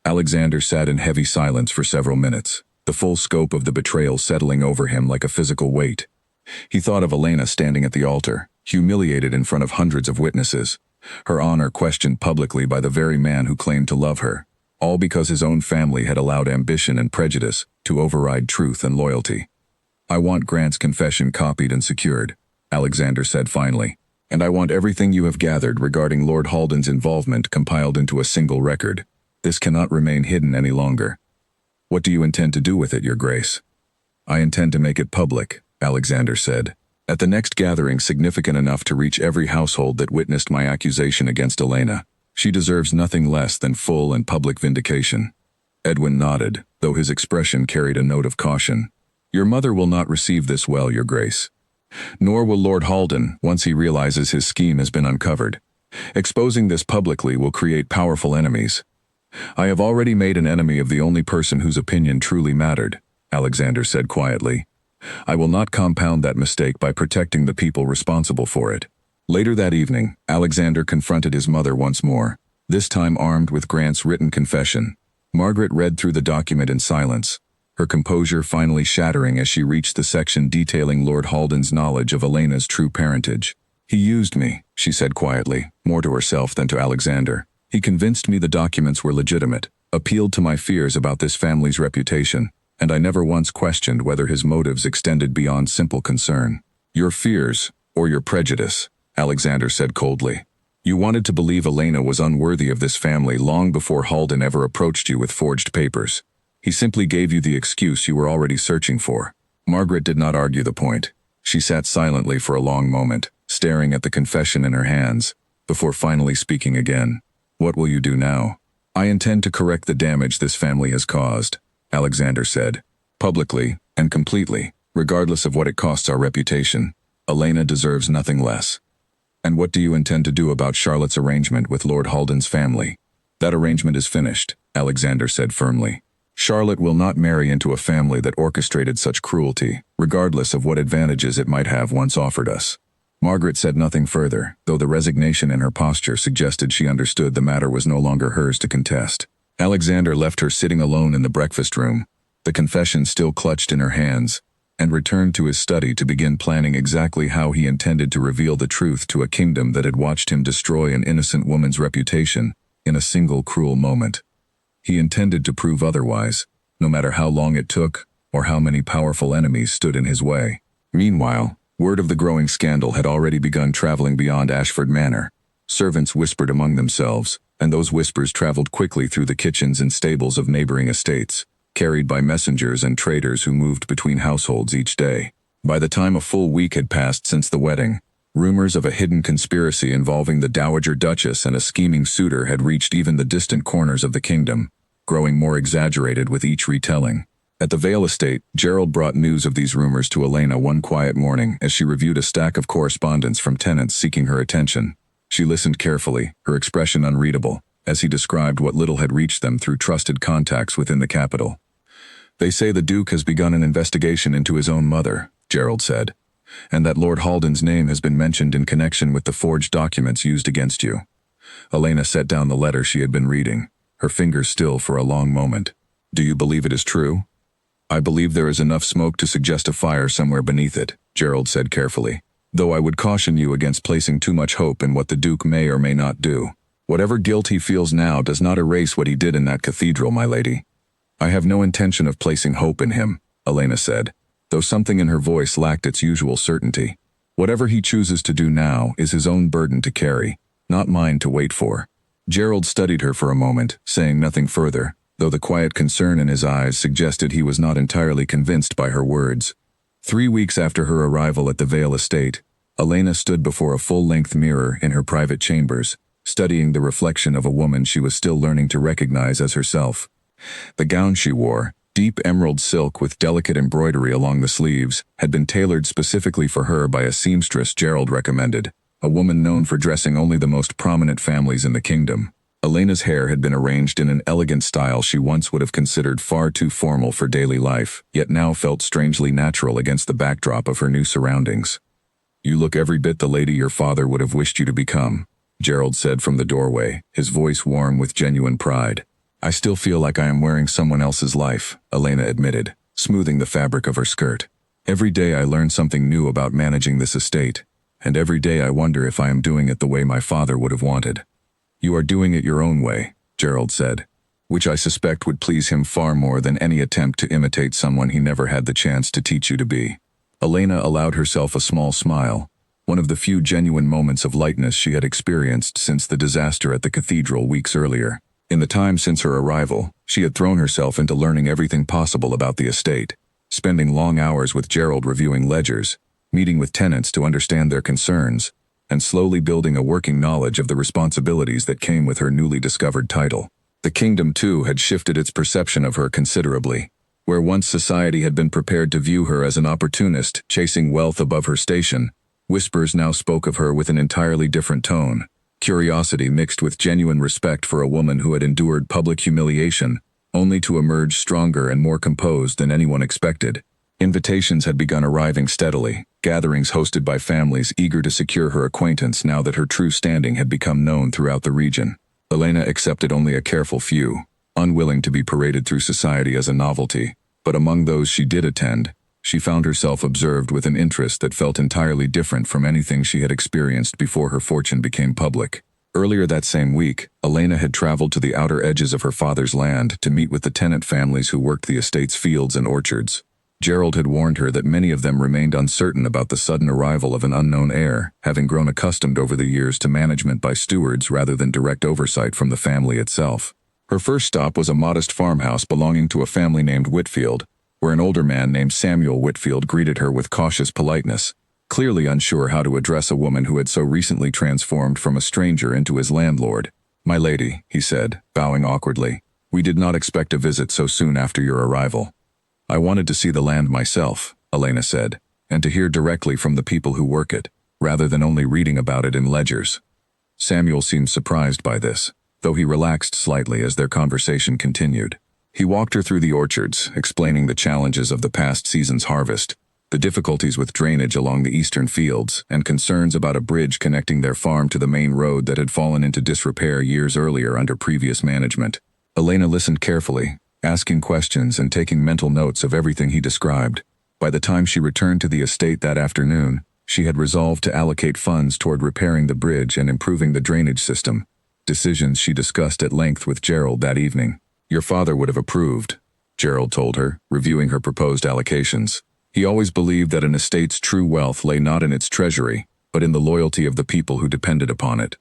Alexander sat in heavy silence for several minutes, the full scope of the betrayal settling over him like a physical weight. He thought of Elena standing at the altar, humiliated in front of hundreds of witnesses, her honor questioned publicly by the very man who claimed to love her, all because his own family had allowed ambition and prejudice to override truth and loyalty. "I want Grant's confession copied and secured," Alexander said finally, "and I want everything you have gathered regarding Lord Halden's involvement compiled into a single record. This cannot remain hidden any longer." "What do you intend to do with it, Your Grace?" "I intend to make it public," Alexander said. "At the next gathering significant enough to reach every household that witnessed my accusation against Elena. She deserves nothing less than full and public vindication." Edwin nodded, though his expression carried a note of caution. Your mother will not receive this well, Your Grace. Nor will Lord Halden, once he realizes his scheme has been uncovered. Exposing this publicly will create powerful enemies. I have already made an enemy of the only person whose opinion truly mattered, Alexander said quietly. I will not compound that mistake by protecting the people responsible for it. Later that evening, Alexander confronted his mother once more, this time armed with Grant's written confession. Margaret read through the document in silence, her composure finally shattering as she reached the section detailing Lord Halden's knowledge of Elena's true parentage. He used me, she said quietly, more to herself than to Alexander. He convinced me the documents were legitimate, appealed to my fears about this family's reputation, and I never once questioned whether his motives extended beyond simple concern. Your fears, or your prejudice, Alexander said coldly. You wanted to believe Elena was unworthy of this family long before Halden ever approached you with forged papers. He simply gave you the excuse you were already searching for. Margaret did not argue the point. She sat silently for a long moment, staring at the confession in her hands, before finally speaking again. What will you do now? I intend to correct the damage this family has caused, Alexander said, publicly and completely, regardless of what it costs our reputation. Elena deserves nothing less. And what do you intend to do about Charlotte's arrangement with Lord Halden's family? That arrangement is finished, Alexander said firmly. Charlotte will not marry into a family that orchestrated such cruelty, regardless of what advantages it might have once offered us. Margaret said nothing further, though the resignation in her posture suggested she understood the matter was no longer hers to contest. Alexander left her sitting alone in the breakfast room, the confession still clutched in her hands, and returned to his study to begin planning exactly how he intended to reveal the truth to a kingdom that had watched him destroy an innocent woman's reputation in a single cruel moment. He intended to prove otherwise, no matter how long it took or how many powerful enemies stood in his way. Meanwhile, word of the growing scandal had already begun traveling beyond Ashford Manor. Servants whispered among themselves, and those whispers traveled quickly through the kitchens and stables of neighboring estates, carried by messengers and traders who moved between households each day. By the time a full week had passed since the wedding, rumors of a hidden conspiracy involving the Dowager Duchess and a scheming suitor had reached even the distant corners of the kingdom, growing more exaggerated with each retelling. At the Vale estate, Gerald brought news of these rumors to Elena one quiet morning as she reviewed a stack of correspondence from tenants seeking her attention. She listened carefully, her expression unreadable, as he described what little had reached them through trusted contacts within the capital. They say the Duke has begun an investigation into his own mother, Gerald said, and that Lord Halden's name has been mentioned in connection with the forged documents used against you. Elena set down the letter she had been reading, her fingers still for a long moment. Do you believe it is true? I believe there is enough smoke to suggest a fire somewhere beneath it, Gerald said carefully, though I would caution you against placing too much hope in what the Duke may or may not do. Whatever guilt he feels now does not erase what he did in that cathedral, my lady. I have no intention of placing hope in him, Elena said, though something in her voice lacked its usual certainty. Whatever he chooses to do now is his own burden to carry, not mine to wait for. Gerald studied her for a moment, saying nothing further, though the quiet concern in his eyes suggested he was not entirely convinced by her words. 3 weeks after her arrival at the Vale estate, Elena stood before a full-length mirror in her private chambers, studying the reflection of a woman she was still learning to recognize as herself. The gown she wore, deep emerald silk with delicate embroidery along the sleeves, had been tailored specifically for her by a seamstress Gerald recommended, a woman known for dressing only the most prominent families in the kingdom. Elena's hair had been arranged in an elegant style she once would have considered far too formal for daily life, yet now felt strangely natural against the backdrop of her new surroundings. You look every bit the lady your father would have wished you to become, Gerald said from the doorway, his voice warm with genuine pride. I still feel like I am wearing someone else's life, Elena admitted, smoothing the fabric of her skirt. Every day I learn something new about managing this estate, and every day I wonder if I am doing it the way my father would have wanted. You are doing it your own way, Gerald said, which I suspect would please him far more than any attempt to imitate someone he never had the chance to teach you to be. Elena allowed herself a small smile, one of the few genuine moments of lightness she had experienced since the disaster at the cathedral weeks earlier. In the time since her arrival, she had thrown herself into learning everything possible about the estate, spending long hours with Gerald reviewing ledgers, meeting with tenants to understand their concerns, and slowly building a working knowledge of the responsibilities that came with her newly discovered title. The kingdom, too, had shifted its perception of her considerably. Where once society had been prepared to view her as an opportunist chasing wealth above her station, whispers now spoke of her with an entirely different tone, curiosity mixed with genuine respect for a woman who had endured public humiliation, only to emerge stronger and more composed than anyone expected. Invitations had begun arriving steadily, gatherings hosted by families eager to secure her acquaintance now that her true standing had become known throughout the region. Elena accepted only a careful few, unwilling to be paraded through society as a novelty, but among those she did attend, she found herself observed with an interest that felt entirely different from anything she had experienced before her fortune became public. Earlier that same week, Elena had traveled to the outer edges of her father's land to meet with the tenant families who worked the estate's fields and orchards. Gerald had warned her that many of them remained uncertain about the sudden arrival of an unknown heir, having grown accustomed over the years to management by stewards rather than direct oversight from the family itself. Her first stop was a modest farmhouse belonging to a family named Whitfield, where an older man named Samuel Whitfield greeted her with cautious politeness, clearly unsure how to address a woman who had so recently transformed from a stranger into his landlord. "My lady," he said, bowing awkwardly, "we did not expect a visit so soon after your arrival." "I wanted to see the land myself," Elena said, "and to hear directly from the people who work it, rather than only reading about it in ledgers." Samuel seemed surprised by this, though he relaxed slightly as their conversation continued. He walked her through the orchards, explaining the challenges of the past season's harvest, the difficulties with drainage along the eastern fields, and concerns about a bridge connecting their farm to the main road that had fallen into disrepair years earlier under previous management. Elena listened carefully, asking questions and taking mental notes of everything he described. By the time she returned to the estate that afternoon, she had resolved to allocate funds toward repairing the bridge and improving the drainage system, decisions she discussed at length with Gerald that evening. "Your father would have approved," Gerald told her, reviewing her proposed allocations. "He always believed that an estate's true wealth lay not in its treasury, but in the loyalty of the people who depended upon it."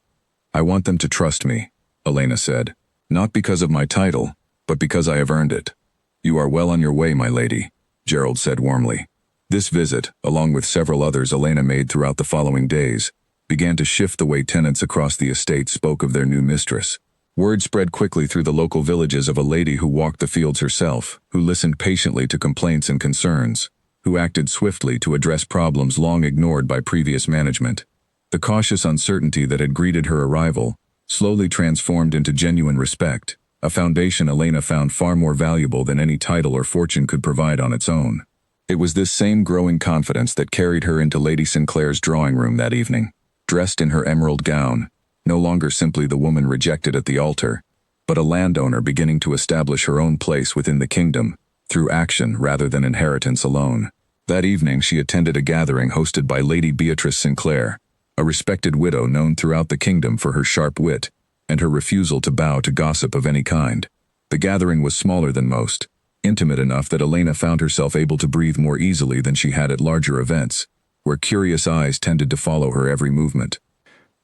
"I want them to trust me," Elena said, "not because of my title, but because I have earned it." "You are well on your way, my lady," Gerald said warmly. This visit, along with several others Elena made throughout the following days, began to shift the way tenants across the estate spoke of their new mistress. Word spread quickly through the local villages of a lady who walked the fields herself, who listened patiently to complaints and concerns, who acted swiftly to address problems long ignored by previous management. The cautious uncertainty that had greeted her arrival slowly transformed into genuine respect, a foundation Elena found far more valuable than any title or fortune could provide on its own. It was this same growing confidence that carried her into Lady Sinclair's drawing room that evening, dressed in her emerald gown, no longer simply the woman rejected at the altar, but a landowner beginning to establish her own place within the kingdom, through action rather than inheritance alone. That evening she attended a gathering hosted by Lady Beatrice Sinclair, a respected widow known throughout the kingdom for her sharp wit and her refusal to bow to gossip of any kind. The gathering was smaller than most, intimate enough that Elena found herself able to breathe more easily than she had at larger events, where curious eyes tended to follow her every movement.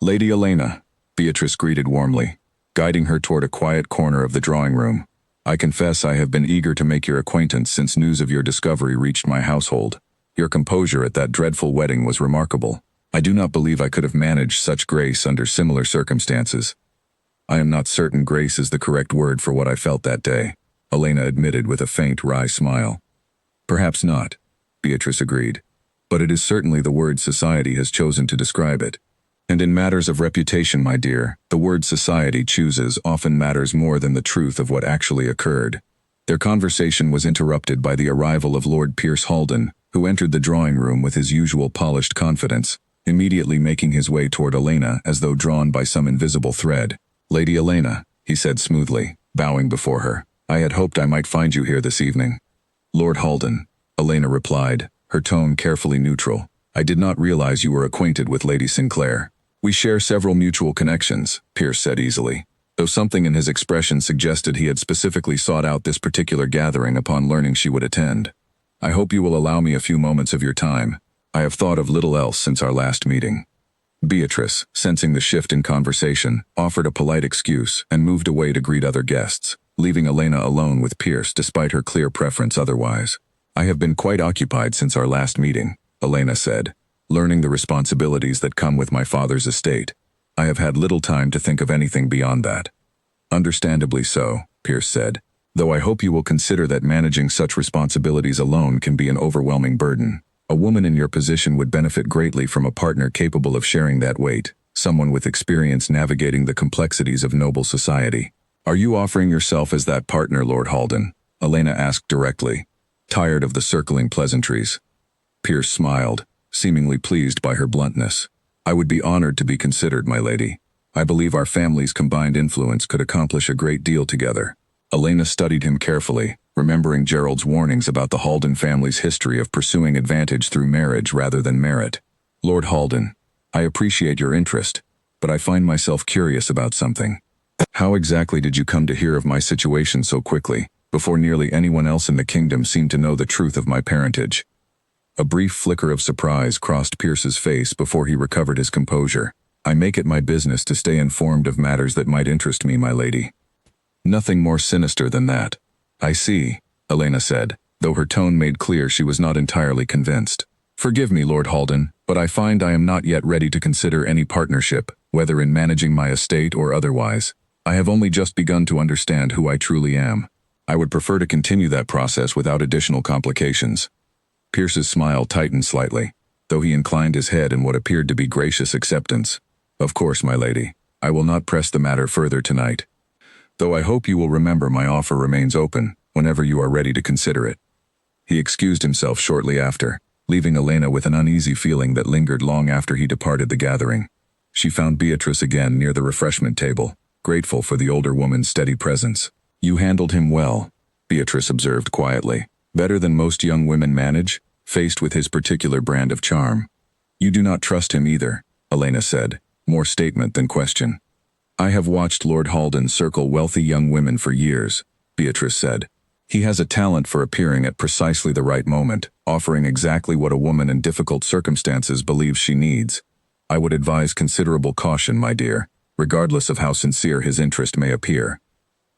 "Lady Elena," Beatrice greeted warmly, guiding her toward a quiet corner of the drawing room. "I confess I have been eager to make your acquaintance since news of your discovery reached my household. Your composure at that dreadful wedding was remarkable. I do not believe I could have managed such grace under similar circumstances." "I am not certain grace is the correct word for what I felt that day," Elena admitted with a faint, wry smile. "Perhaps not," Beatrice agreed, "but it is certainly the word society has chosen to describe it. And in matters of reputation, my dear, the word society chooses often matters more than the truth of what actually occurred." Their conversation was interrupted by the arrival of Lord Pierce Halden, who entered the drawing room with his usual polished confidence, immediately making his way toward Elena as though drawn by some invisible thread. "Lady Elena," he said smoothly, bowing before her, "I had hoped I might find you here this evening." "Lord Halden," Elena replied, her tone carefully neutral, "I did not realize you were acquainted with Lady Sinclair." "We share several mutual connections," Pierce said easily, though something in his expression suggested he had specifically sought out this particular gathering upon learning she would attend. "I hope you will allow me a few moments of your time. I have thought of little else since our last meeting." Beatrice, sensing the shift in conversation, offered a polite excuse and moved away to greet other guests, leaving Elena alone with Pierce despite her clear preference otherwise. "I have been quite occupied since our last meeting," Elena said, "learning the responsibilities that come with my father's estate. I have had little time to think of anything beyond that." Understandably so, Pierce said, though I hope you will consider that managing such responsibilities alone can be an overwhelming burden. A woman in your position would benefit greatly from a partner capable of sharing that weight, someone with experience navigating the complexities of noble society. Are you offering yourself as that partner, Lord Halden? Elena asked directly, tired of the circling pleasantries. Pierce smiled, seemingly pleased by her bluntness. I would be honored to be considered, my lady. I believe our family's combined influence could accomplish a great deal together. Elena studied him carefully, remembering Gerald's warnings about the Halden family's history of pursuing advantage through marriage rather than merit. Lord Halden, I appreciate your interest, but I find myself curious about something. How exactly did you come to hear of my situation so quickly, before nearly anyone else in the kingdom seemed to know the truth of my parentage? A brief flicker of surprise crossed Pierce's face before he recovered his composure. I make it my business to stay informed of matters that might interest me, my lady. Nothing more sinister than that. I see, Elena said, though her tone made clear she was not entirely convinced. Forgive me, Lord Halden, but I find I am not yet ready to consider any partnership, whether in managing my estate or otherwise. I have only just begun to understand who I truly am. I would prefer to continue that process without additional complications. Pierce's smile tightened slightly, though he inclined his head in what appeared to be gracious acceptance. Of course, my lady, I will not press the matter further tonight. Though I hope you will remember my offer remains open whenever you are ready to consider it. He excused himself shortly after, leaving Elena with an uneasy feeling that lingered long after he departed the gathering. She found Beatrice again near the refreshment table, grateful for the older woman's steady presence. You handled him well, Beatrice observed quietly. Better than most young women manage, faced with his particular brand of charm. You do not trust him either, Elena said, more statement than question. I have watched Lord Halden circle wealthy young women for years, Beatrice said. He has a talent for appearing at precisely the right moment, offering exactly what a woman in difficult circumstances believes she needs. I would advise considerable caution, my dear, regardless of how sincere his interest may appear.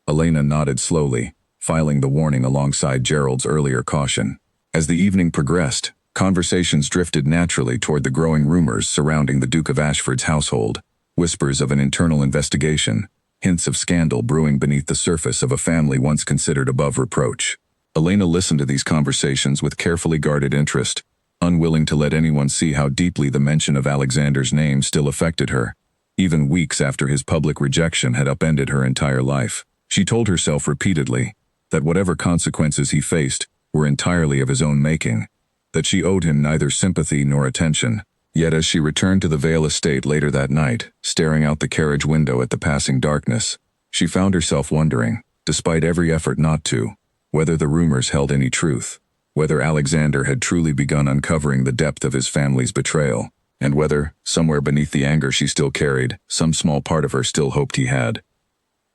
Elena nodded slowly, filing the warning alongside Gerald's earlier caution. As the evening progressed, conversations drifted naturally toward the growing rumors surrounding the Duke of Ashford's household, whispers of an internal investigation, hints of scandal brewing beneath the surface of a family once considered above reproach. Elena listened to these conversations with carefully guarded interest, unwilling to let anyone see how deeply the mention of Alexander's name still affected her, even weeks after his public rejection had upended her entire life. She told herself repeatedly that whatever consequences he faced were entirely of his own making, that she owed him neither sympathy nor attention. Yet as she returned to the Vale estate later that night, staring out the carriage window at the passing darkness, she found herself wondering, despite every effort not to, whether the rumors held any truth, whether Alexander had truly begun uncovering the depth of his family's betrayal, and whether, somewhere beneath the anger she still carried, some small part of her still hoped he had.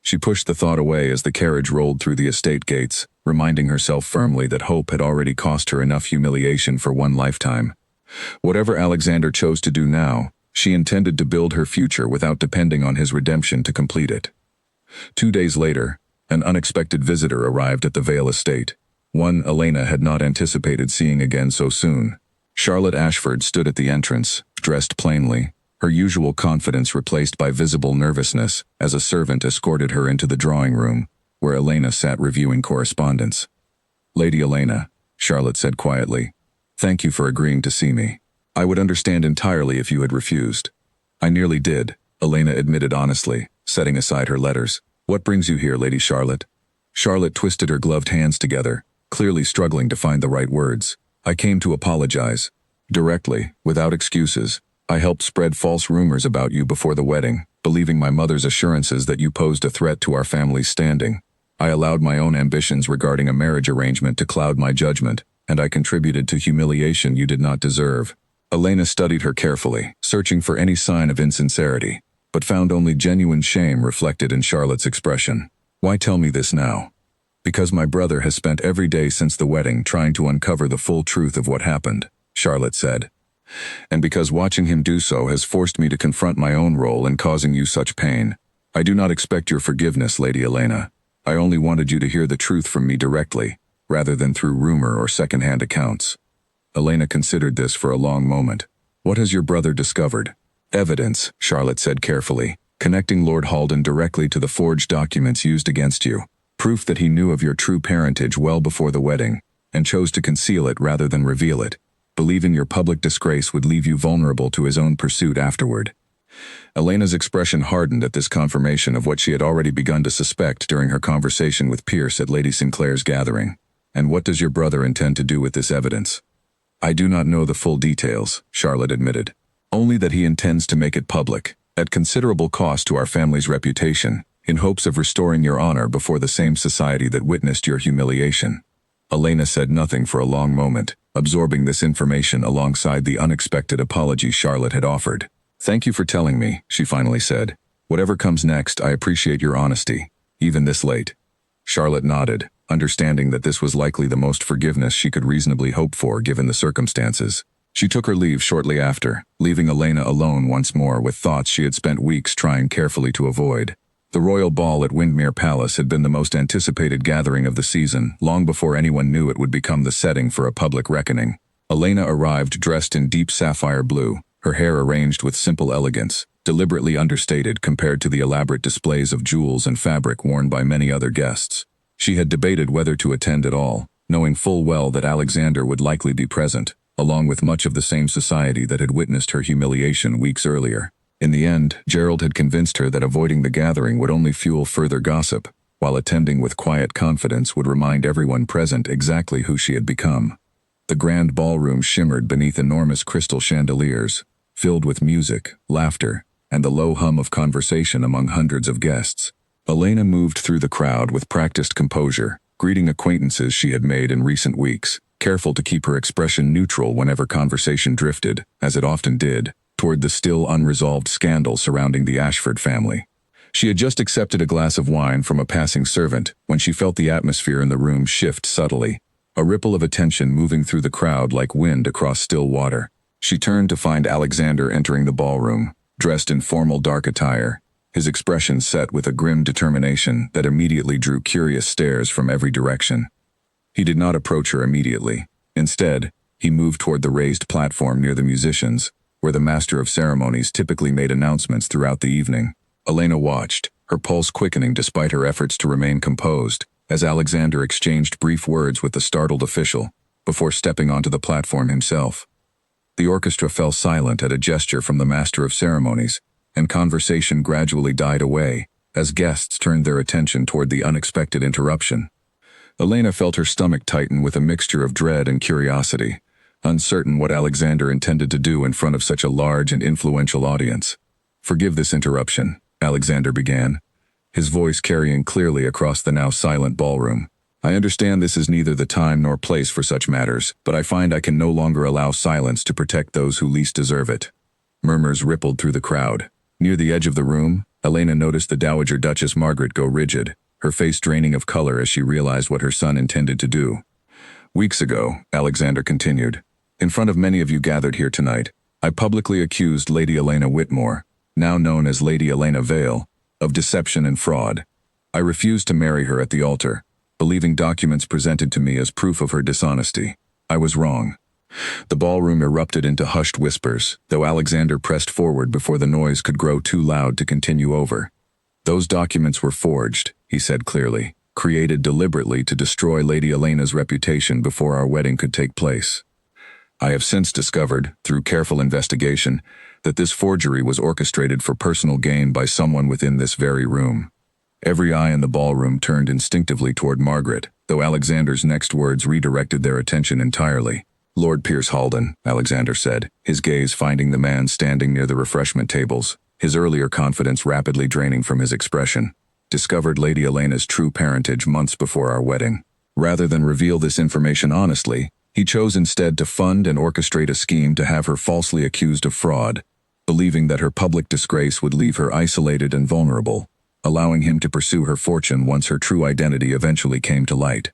She pushed the thought away as the carriage rolled through the estate gates, reminding herself firmly that hope had already cost her enough humiliation for one lifetime. Whatever Alexander chose to do now, she intended to build her future without depending on his redemption to complete it. 2 days later, an unexpected visitor arrived at the Vale estate, one Elena had not anticipated seeing again so soon. Charlotte Ashford stood at the entrance, dressed plainly, her usual confidence replaced by visible nervousness as a servant escorted her into the drawing room, where Elena sat reviewing correspondence. Lady Elena, Charlotte said quietly, thank you for agreeing to see me. I would understand entirely if you had refused. I nearly did, Elena admitted honestly, setting aside her letters. What brings you here, Lady Charlotte? Charlotte twisted her gloved hands together, clearly struggling to find the right words. I came to apologize. Directly, without excuses. I helped spread false rumors about you before the wedding, believing my mother's assurances that you posed a threat to our family's standing. I allowed my own ambitions regarding a marriage arrangement to cloud my judgment, and I contributed to humiliation you did not deserve. Elena studied her carefully, searching for any sign of insincerity, but found only genuine shame reflected in Charlotte's expression. Why tell me this now? Because my brother has spent every day since the wedding trying to uncover the full truth of what happened, Charlotte said. And because watching him do so has forced me to confront my own role in causing you such pain. I do not expect your forgiveness, Lady Elena. I only wanted you to hear the truth from me directly, rather than through rumor or second-hand accounts. Elena considered this for a long moment. What has your brother discovered? Evidence, Charlotte said carefully. connecting Lord Halden directly to the forged documents used against you, proof that he knew of your true parentage well before the wedding, and chose to conceal it rather than reveal it, believing your public disgrace would leave you vulnerable to his own pursuit afterward. Elena's expression hardened at this confirmation of what she had already begun to suspect during her conversation with Pierce at Lady Sinclair's gathering. And what does your brother intend to do with this evidence? I do not know the full details, Charlotte admitted. Only that he intends to make it public, at considerable cost to our family's reputation, in hopes of restoring your honor before the same society that witnessed your humiliation. Elena said nothing for a long moment, absorbing this information alongside the unexpected apology Charlotte had offered. Thank you for telling me, she finally said. Whatever comes next, I appreciate your honesty, even this late. Charlotte nodded, understanding that this was likely the most forgiveness she could reasonably hope for given the circumstances. She took her leave shortly after, leaving Elena alone once more with thoughts she had spent weeks trying carefully to avoid. The royal ball at Windmere Palace had been the most anticipated gathering of the season, long before anyone knew it would become the setting for a public reckoning. Elena arrived dressed in deep sapphire blue, her hair arranged with simple elegance, deliberately understated compared to the elaborate displays of jewels and fabric worn by many other guests. She had debated whether to attend at all, knowing full well that Alexander would likely be present, along with much of the same society that had witnessed her humiliation weeks earlier. In the end, Gerald had convinced her that avoiding the gathering would only fuel further gossip, while attending with quiet confidence would remind everyone present exactly who she had become. The grand ballroom shimmered beneath enormous crystal chandeliers, filled with music, laughter, and the low hum of conversation among hundreds of guests. Elena moved through the crowd with practiced composure, greeting acquaintances she had made in recent weeks, careful to keep her expression neutral whenever conversation drifted, as it often did, toward the still unresolved scandal surrounding the Ashford family. She had just accepted a glass of wine from a passing servant when she felt the atmosphere in the room shift subtly, a ripple of attention moving through the crowd like wind across still water. She turned to find Alexander entering the ballroom, dressed in formal dark attire, his expression set with a grim determination that immediately drew curious stares from every direction. He did not approach her immediately. Instead, he moved toward the raised platform near the musicians, where the master of ceremonies typically made announcements throughout the evening. Elena watched, her pulse quickening despite her efforts to remain composed, as Alexander exchanged brief words with the startled official, before stepping onto the platform himself. The orchestra fell silent at a gesture from the master of ceremonies, and conversation gradually died away, as guests turned their attention toward the unexpected interruption. Elena felt her stomach tighten with a mixture of dread and curiosity, uncertain what Alexander intended to do in front of such a large and influential audience. Forgive this interruption, Alexander began, his voice carrying clearly across the now silent ballroom. I understand this is neither the time nor place for such matters, but I find I can no longer allow silence to protect those who least deserve it. Murmurs rippled through the crowd. Near the edge of the room, Elena noticed the Dowager Duchess Margaret go rigid, her face draining of color as she realized what her son intended to do. Weeks ago, Alexander continued, in front of many of you gathered here tonight, I publicly accused Lady Elena Whitmore, now known as Lady Elena Vale, of deception and fraud. I refused to marry her at the altar, believing documents presented to me as proof of her dishonesty. I was wrong. The ballroom erupted into hushed whispers, though Alexander pressed forward before the noise could grow too loud to continue over. Those documents were forged, he said clearly, created deliberately to destroy Lady Elena's reputation before our wedding could take place. I have since discovered, through careful investigation, that this forgery was orchestrated for personal gain by someone within this very room. Every eye in the ballroom turned instinctively toward Margaret, though Alexander's next words redirected their attention entirely. Lord Pierce Halden, Alexander said, his gaze finding the man standing near the refreshment tables, his earlier confidence rapidly draining from his expression, discovered Lady Elena's true parentage months before our wedding. Rather than reveal this information honestly, he chose instead to fund and orchestrate a scheme to have her falsely accused of fraud, believing that her public disgrace would leave her isolated and vulnerable, allowing him to pursue her fortune once her true identity eventually came to light.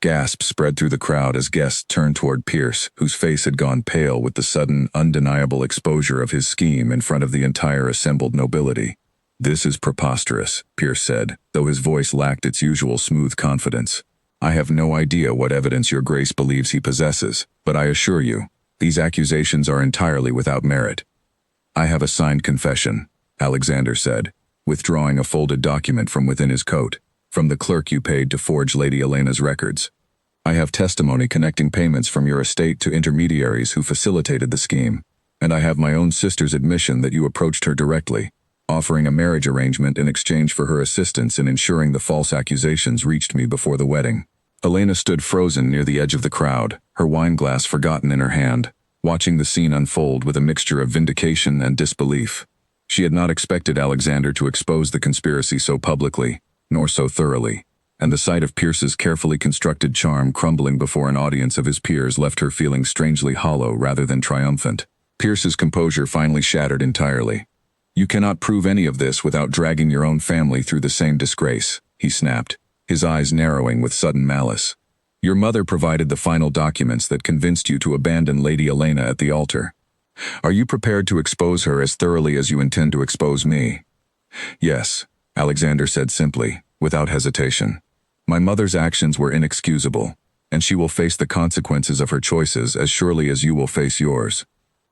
Gasps spread through the crowd as guests turned toward Pierce, whose face had gone pale with the sudden, undeniable exposure of his scheme in front of the entire assembled nobility. This is preposterous, Pierce said, though his voice lacked its usual smooth confidence. I have no idea what evidence your grace believes he possesses, but I assure you, these accusations are entirely without merit. I have a signed confession. Alexander said, withdrawing a folded document from within his coat. From the clerk you paid to forge Lady Elena's records. I have testimony connecting payments from your estate to intermediaries who facilitated the scheme, and I have my own sister's admission that you approached her directly, offering a marriage arrangement in exchange for her assistance in ensuring the false accusations reached me before the wedding. Elena stood frozen near the edge of the crowd, her wine glass forgotten in her hand, watching the scene unfold with a mixture of vindication and disbelief. She had not expected Alexander to expose the conspiracy so publicly, nor so thoroughly, and the sight of Pierce's carefully constructed charm crumbling before an audience of his peers left her feeling strangely hollow rather than triumphant. Pierce's composure finally shattered entirely. You cannot prove any of this without dragging your own family through the same disgrace, he snapped, his eyes narrowing with sudden malice. Your mother provided the final documents that convinced you to abandon Lady Elena at the altar. Are you prepared to expose her as thoroughly as you intend to expose me? Yes, Alexander said simply, without hesitation. My mother's actions were inexcusable, and she will face the consequences of her choices as surely as you will face yours.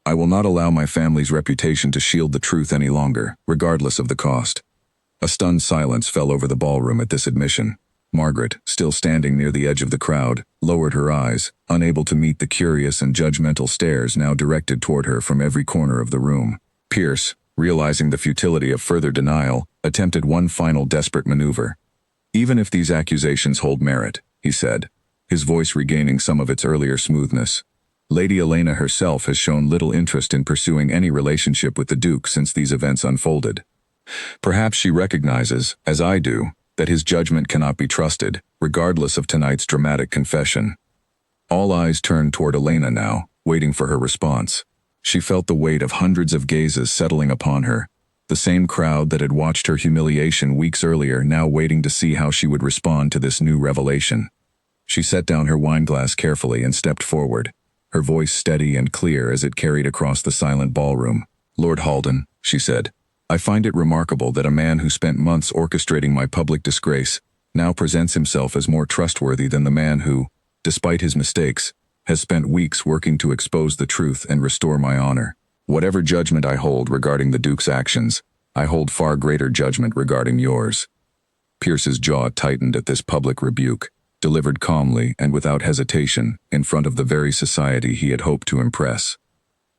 I will not allow my family's reputation to shield the truth any longer, regardless of the cost. A stunned silence fell over the ballroom at this admission. Margaret, still standing near the edge of the crowd, lowered her eyes, unable to meet the curious and judgmental stares now directed toward her from every corner of the room. Pierce, realizing the futility of further denial, attempted one final desperate maneuver. Even if these accusations hold merit, he said, his voice regaining some of its earlier smoothness, Lady Elena herself has shown little interest in pursuing any relationship with the Duke since these events unfolded. Perhaps she recognizes, as I do, that his judgment cannot be trusted, regardless of tonight's dramatic confession. All eyes turned toward Elena now, waiting for her response. She felt the weight of hundreds of gazes settling upon her, the same crowd that had watched her humiliation weeks earlier now waiting to see how she would respond to this new revelation. She set down her wineglass carefully and stepped forward, her voice steady and clear as it carried across the silent ballroom. Lord Halden, she said, I find it remarkable that a man who spent months orchestrating my public disgrace now presents himself as more trustworthy than the man who, despite his mistakes, has spent weeks working to expose the truth and restore my honor. Whatever judgment I hold regarding the Duke's actions, I hold far greater judgment regarding yours. Pierce's jaw tightened at this public rebuke, delivered calmly and without hesitation in front of the very society he had hoped to impress.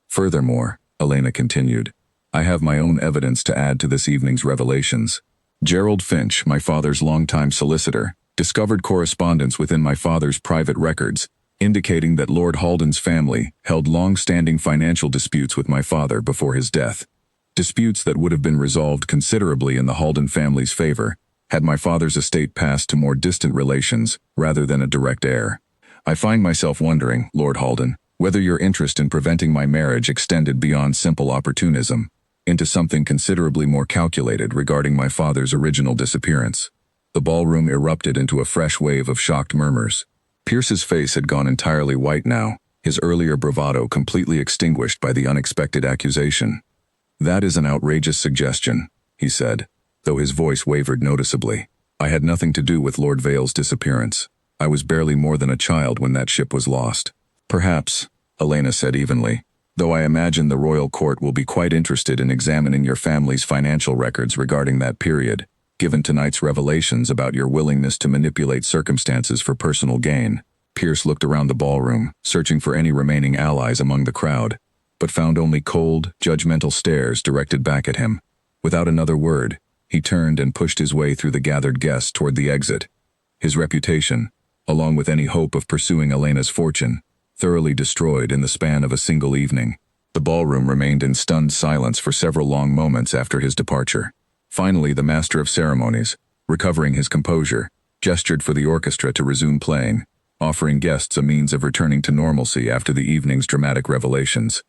Furthermore, Elena continued, I have my own evidence to add to this evening's revelations. Gerald Finch, my father's longtime solicitor, discovered correspondence within my father's private records, indicating that Lord Halden's family held long-standing financial disputes with my father before his death. Disputes that would have been resolved considerably in the Halden family's favor, had my father's estate passed to more distant relations rather than a direct heir. I find myself wondering, Lord Halden, whether your interest in preventing my marriage extended beyond simple opportunism into something considerably more calculated regarding my father's original disappearance. The ballroom erupted into a fresh wave of shocked murmurs. Pierce's face had gone entirely white now, his earlier bravado completely extinguished by the unexpected accusation. That is an outrageous suggestion, he said, though his voice wavered noticeably. I had nothing to do with Lord Vale's disappearance. I was barely more than a child when that ship was lost. Perhaps, Elena said evenly, though I imagine the royal court will be quite interested in examining your family's financial records regarding that period, given tonight's revelations about your willingness to manipulate circumstances for personal gain. Pierce looked around the ballroom, searching for any remaining allies among the crowd, but found only cold, judgmental stares directed back at him. Without another word, he turned and pushed his way through the gathered guests toward the exit. His reputation, along with any hope of pursuing Elena's fortune, thoroughly destroyed in the span of a single evening. The ballroom remained in stunned silence for several long moments after his departure. Finally, the master of ceremonies, recovering his composure, gestured for the orchestra to resume playing, offering guests a means of returning to normalcy after the evening's dramatic revelations.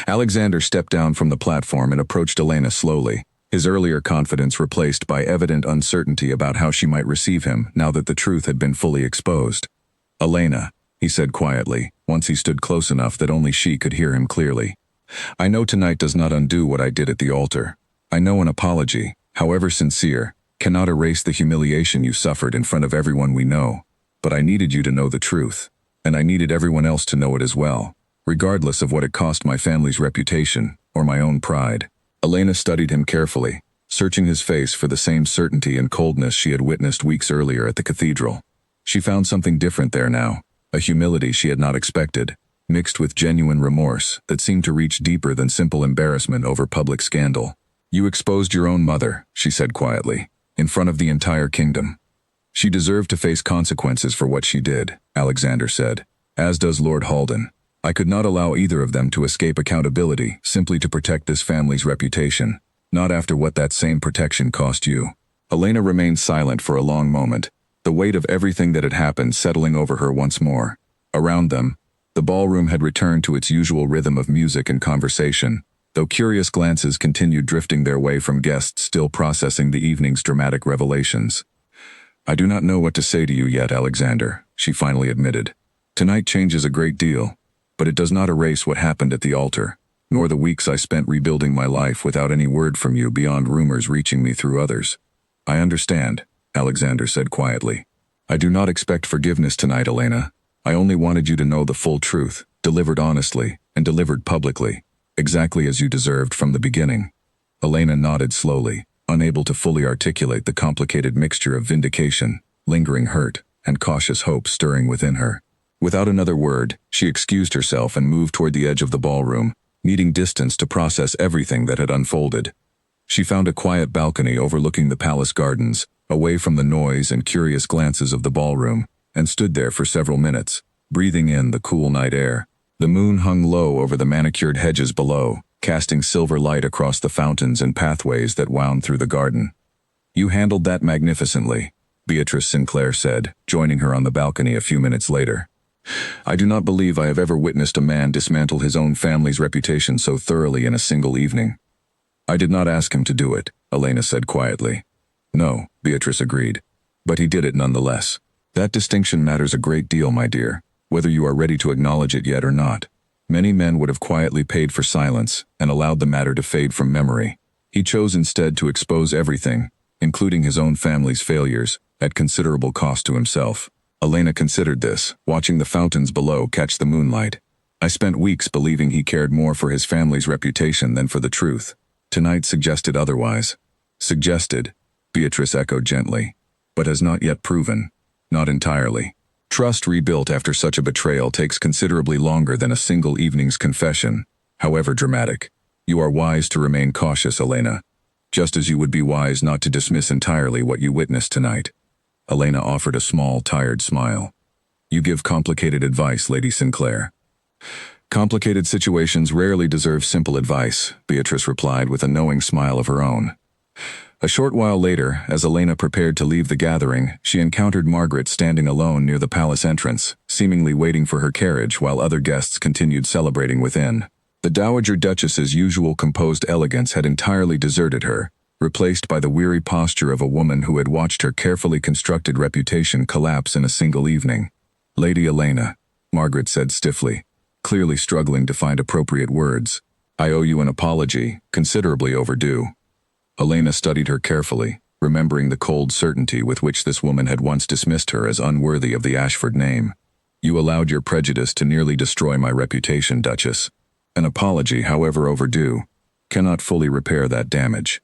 Alexander stepped down from the platform and approached Elena slowly, his earlier confidence replaced by evident uncertainty about how she might receive him now that the truth had been fully exposed. Elena, he said quietly, once he stood close enough that only she could hear him clearly. I know tonight does not undo what I did at the altar. I know an apology, however sincere, cannot erase the humiliation you suffered in front of everyone we know. But I needed you to know the truth, and I needed everyone else to know it as well, regardless of what it cost my family's reputation or my own pride. Elena studied him carefully, searching his face for the same certainty and coldness she had witnessed weeks earlier at the cathedral. She found something different there now, a humility she had not expected, mixed with genuine remorse that seemed to reach deeper than simple embarrassment over public scandal. "You exposed your own mother," she said quietly, "in front of the entire kingdom. She deserved to face consequences for what she did," Alexander said, "as does Lord Halden. I could not allow either of them to escape accountability simply to protect this family's reputation, not after what that same protection cost you." Elena remained silent for a long moment, the weight of everything that had happened settling over her once more. Around them, the ballroom had returned to its usual rhythm of music and conversation, though curious glances continued drifting their way from guests still processing the evening's dramatic revelations. "I do not know what to say to you yet, Alexander," she finally admitted. "Tonight changes a great deal, but it does not erase what happened at the altar, nor the weeks I spent rebuilding my life without any word from you beyond rumors reaching me through others." "I understand," Alexander said quietly. "I do not expect forgiveness tonight, Elena. I only wanted you to know the full truth, delivered honestly, and delivered publicly, exactly as you deserved from the beginning." Elena nodded slowly, unable to fully articulate the complicated mixture of vindication, lingering hurt, and cautious hope stirring within her. Without another word, she excused herself and moved toward the edge of the ballroom, needing distance to process everything that had unfolded. She found a quiet balcony overlooking the palace gardens, away from the noise and curious glances of the ballroom, and stood there for several minutes, breathing in the cool night air. The moon hung low over the manicured hedges below, casting silver light across the fountains and pathways that wound through the garden. "You handled that magnificently," Beatrice Sinclair said, joining her on the balcony a few minutes later. "I do not believe I have ever witnessed a man dismantle his own family's reputation so thoroughly in a single evening." "I did not ask him to do it," Elena said quietly. "No," Beatrice agreed, "but he did it nonetheless. That distinction matters a great deal, my dear, whether you are ready to acknowledge it yet or not. Many men would have quietly paid for silence and allowed the matter to fade from memory. He chose instead to expose everything, including his own family's failures, at considerable cost to himself." Elena considered this, watching the fountains below catch the moonlight. "I spent weeks believing he cared more for his family's reputation than for the truth. Tonight suggested otherwise." "Suggested," Beatrice echoed gently, "but has not yet proven. Not entirely. Trust rebuilt after such a betrayal takes considerably longer than a single evening's confession, however dramatic. You are wise to remain cautious, Elena, just as you would be wise not to dismiss entirely what you witnessed tonight." Elena offered a small, tired smile. "You give complicated advice, Lady Sinclair." "Complicated situations rarely deserve simple advice," Beatrice replied with a knowing smile of her own. A short while later, as Elena prepared to leave the gathering, she encountered Margaret standing alone near the palace entrance, seemingly waiting for her carriage while other guests continued celebrating within. The Dowager Duchess's usual composed elegance had entirely deserted her, replaced by the weary posture of a woman who had watched her carefully constructed reputation collapse in a single evening. "Lady Elena," Margaret said stiffly, clearly struggling to find appropriate words, "I owe you an apology, considerably overdue." Elena studied her carefully, remembering the cold certainty with which this woman had once dismissed her as unworthy of the Ashford name. "You allowed your prejudice to nearly destroy my reputation, Duchess. An apology, however overdue, cannot fully repair that damage."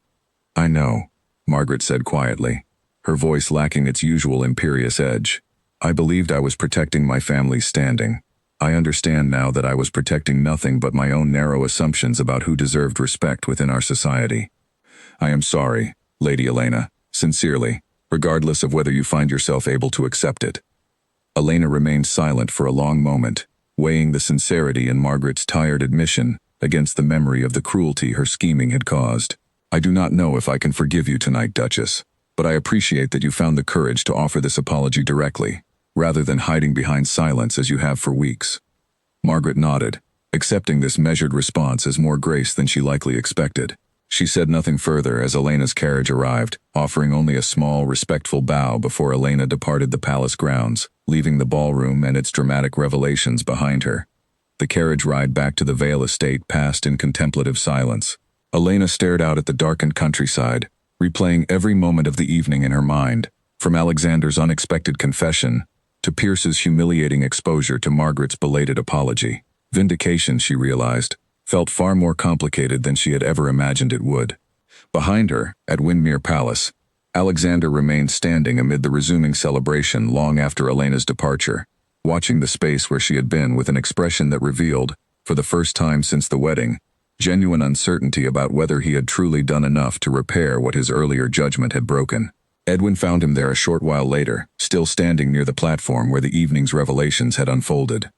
"I know," Margaret said quietly, her voice lacking its usual imperious edge. "I believed I was protecting my family's standing. I understand now that I was protecting nothing but my own narrow assumptions about who deserved respect within our society. I am sorry, Lady Elena, sincerely, regardless of whether you find yourself able to accept it." Elena remained silent for a long moment, weighing the sincerity in Margaret's tired admission against the memory of the cruelty her scheming had caused. "I do not know if I can forgive you tonight, Duchess, but I appreciate that you found the courage to offer this apology directly, rather than hiding behind silence as you have for weeks." Margaret nodded, accepting this measured response as more grace than she likely expected. She said nothing further as Elena's carriage arrived, offering only a small, respectful bow before Elena departed the palace grounds, leaving the ballroom and its dramatic revelations behind her. The carriage ride back to the Vale estate passed in contemplative silence. Elena stared out at the darkened countryside, replaying every moment of the evening in her mind, from Alexander's unexpected confession to Pierce's humiliating exposure to Margaret's belated apology. Vindication, she realized, felt far more complicated than she had ever imagined it would. Behind her, at Windmere Palace, Alexander remained standing amid the resuming celebration long after Elena's departure, watching the space where she had been with an expression that revealed, for the first time since the wedding, genuine uncertainty about whether he had truly done enough to repair what his earlier judgment had broken. Edwin found him there a short while later, still standing near the platform where the evening's revelations had unfolded.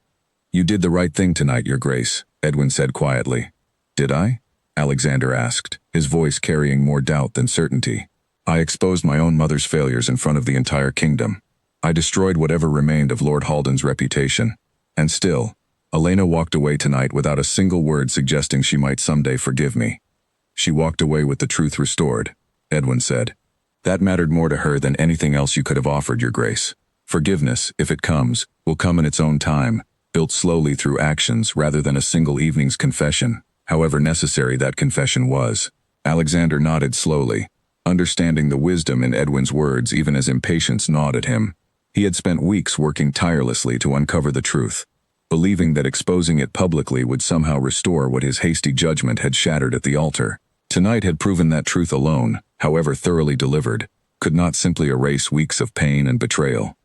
"You did the right thing tonight, Your Grace," Edwin said quietly. "Did I?" Alexander asked, his voice carrying more doubt than certainty. "I exposed my own mother's failures in front of the entire kingdom. I destroyed whatever remained of Lord Haldan's reputation. And still, Elena walked away tonight without a single word suggesting she might someday forgive me. She walked away with the truth restored," Edwin said. "That mattered more to her than anything else you could have offered, Your Grace. Forgiveness, if it comes, will come in its own time, built slowly through actions rather than a single evening's confession, however necessary that confession was." Alexander nodded slowly, understanding the wisdom in Edwin's words even as impatience gnawed at him. He had spent weeks working tirelessly to uncover the truth, believing that exposing it publicly would somehow restore what his hasty judgment had shattered at the altar. Tonight had proven that truth alone, however thoroughly delivered, could not simply erase weeks of pain and betrayal.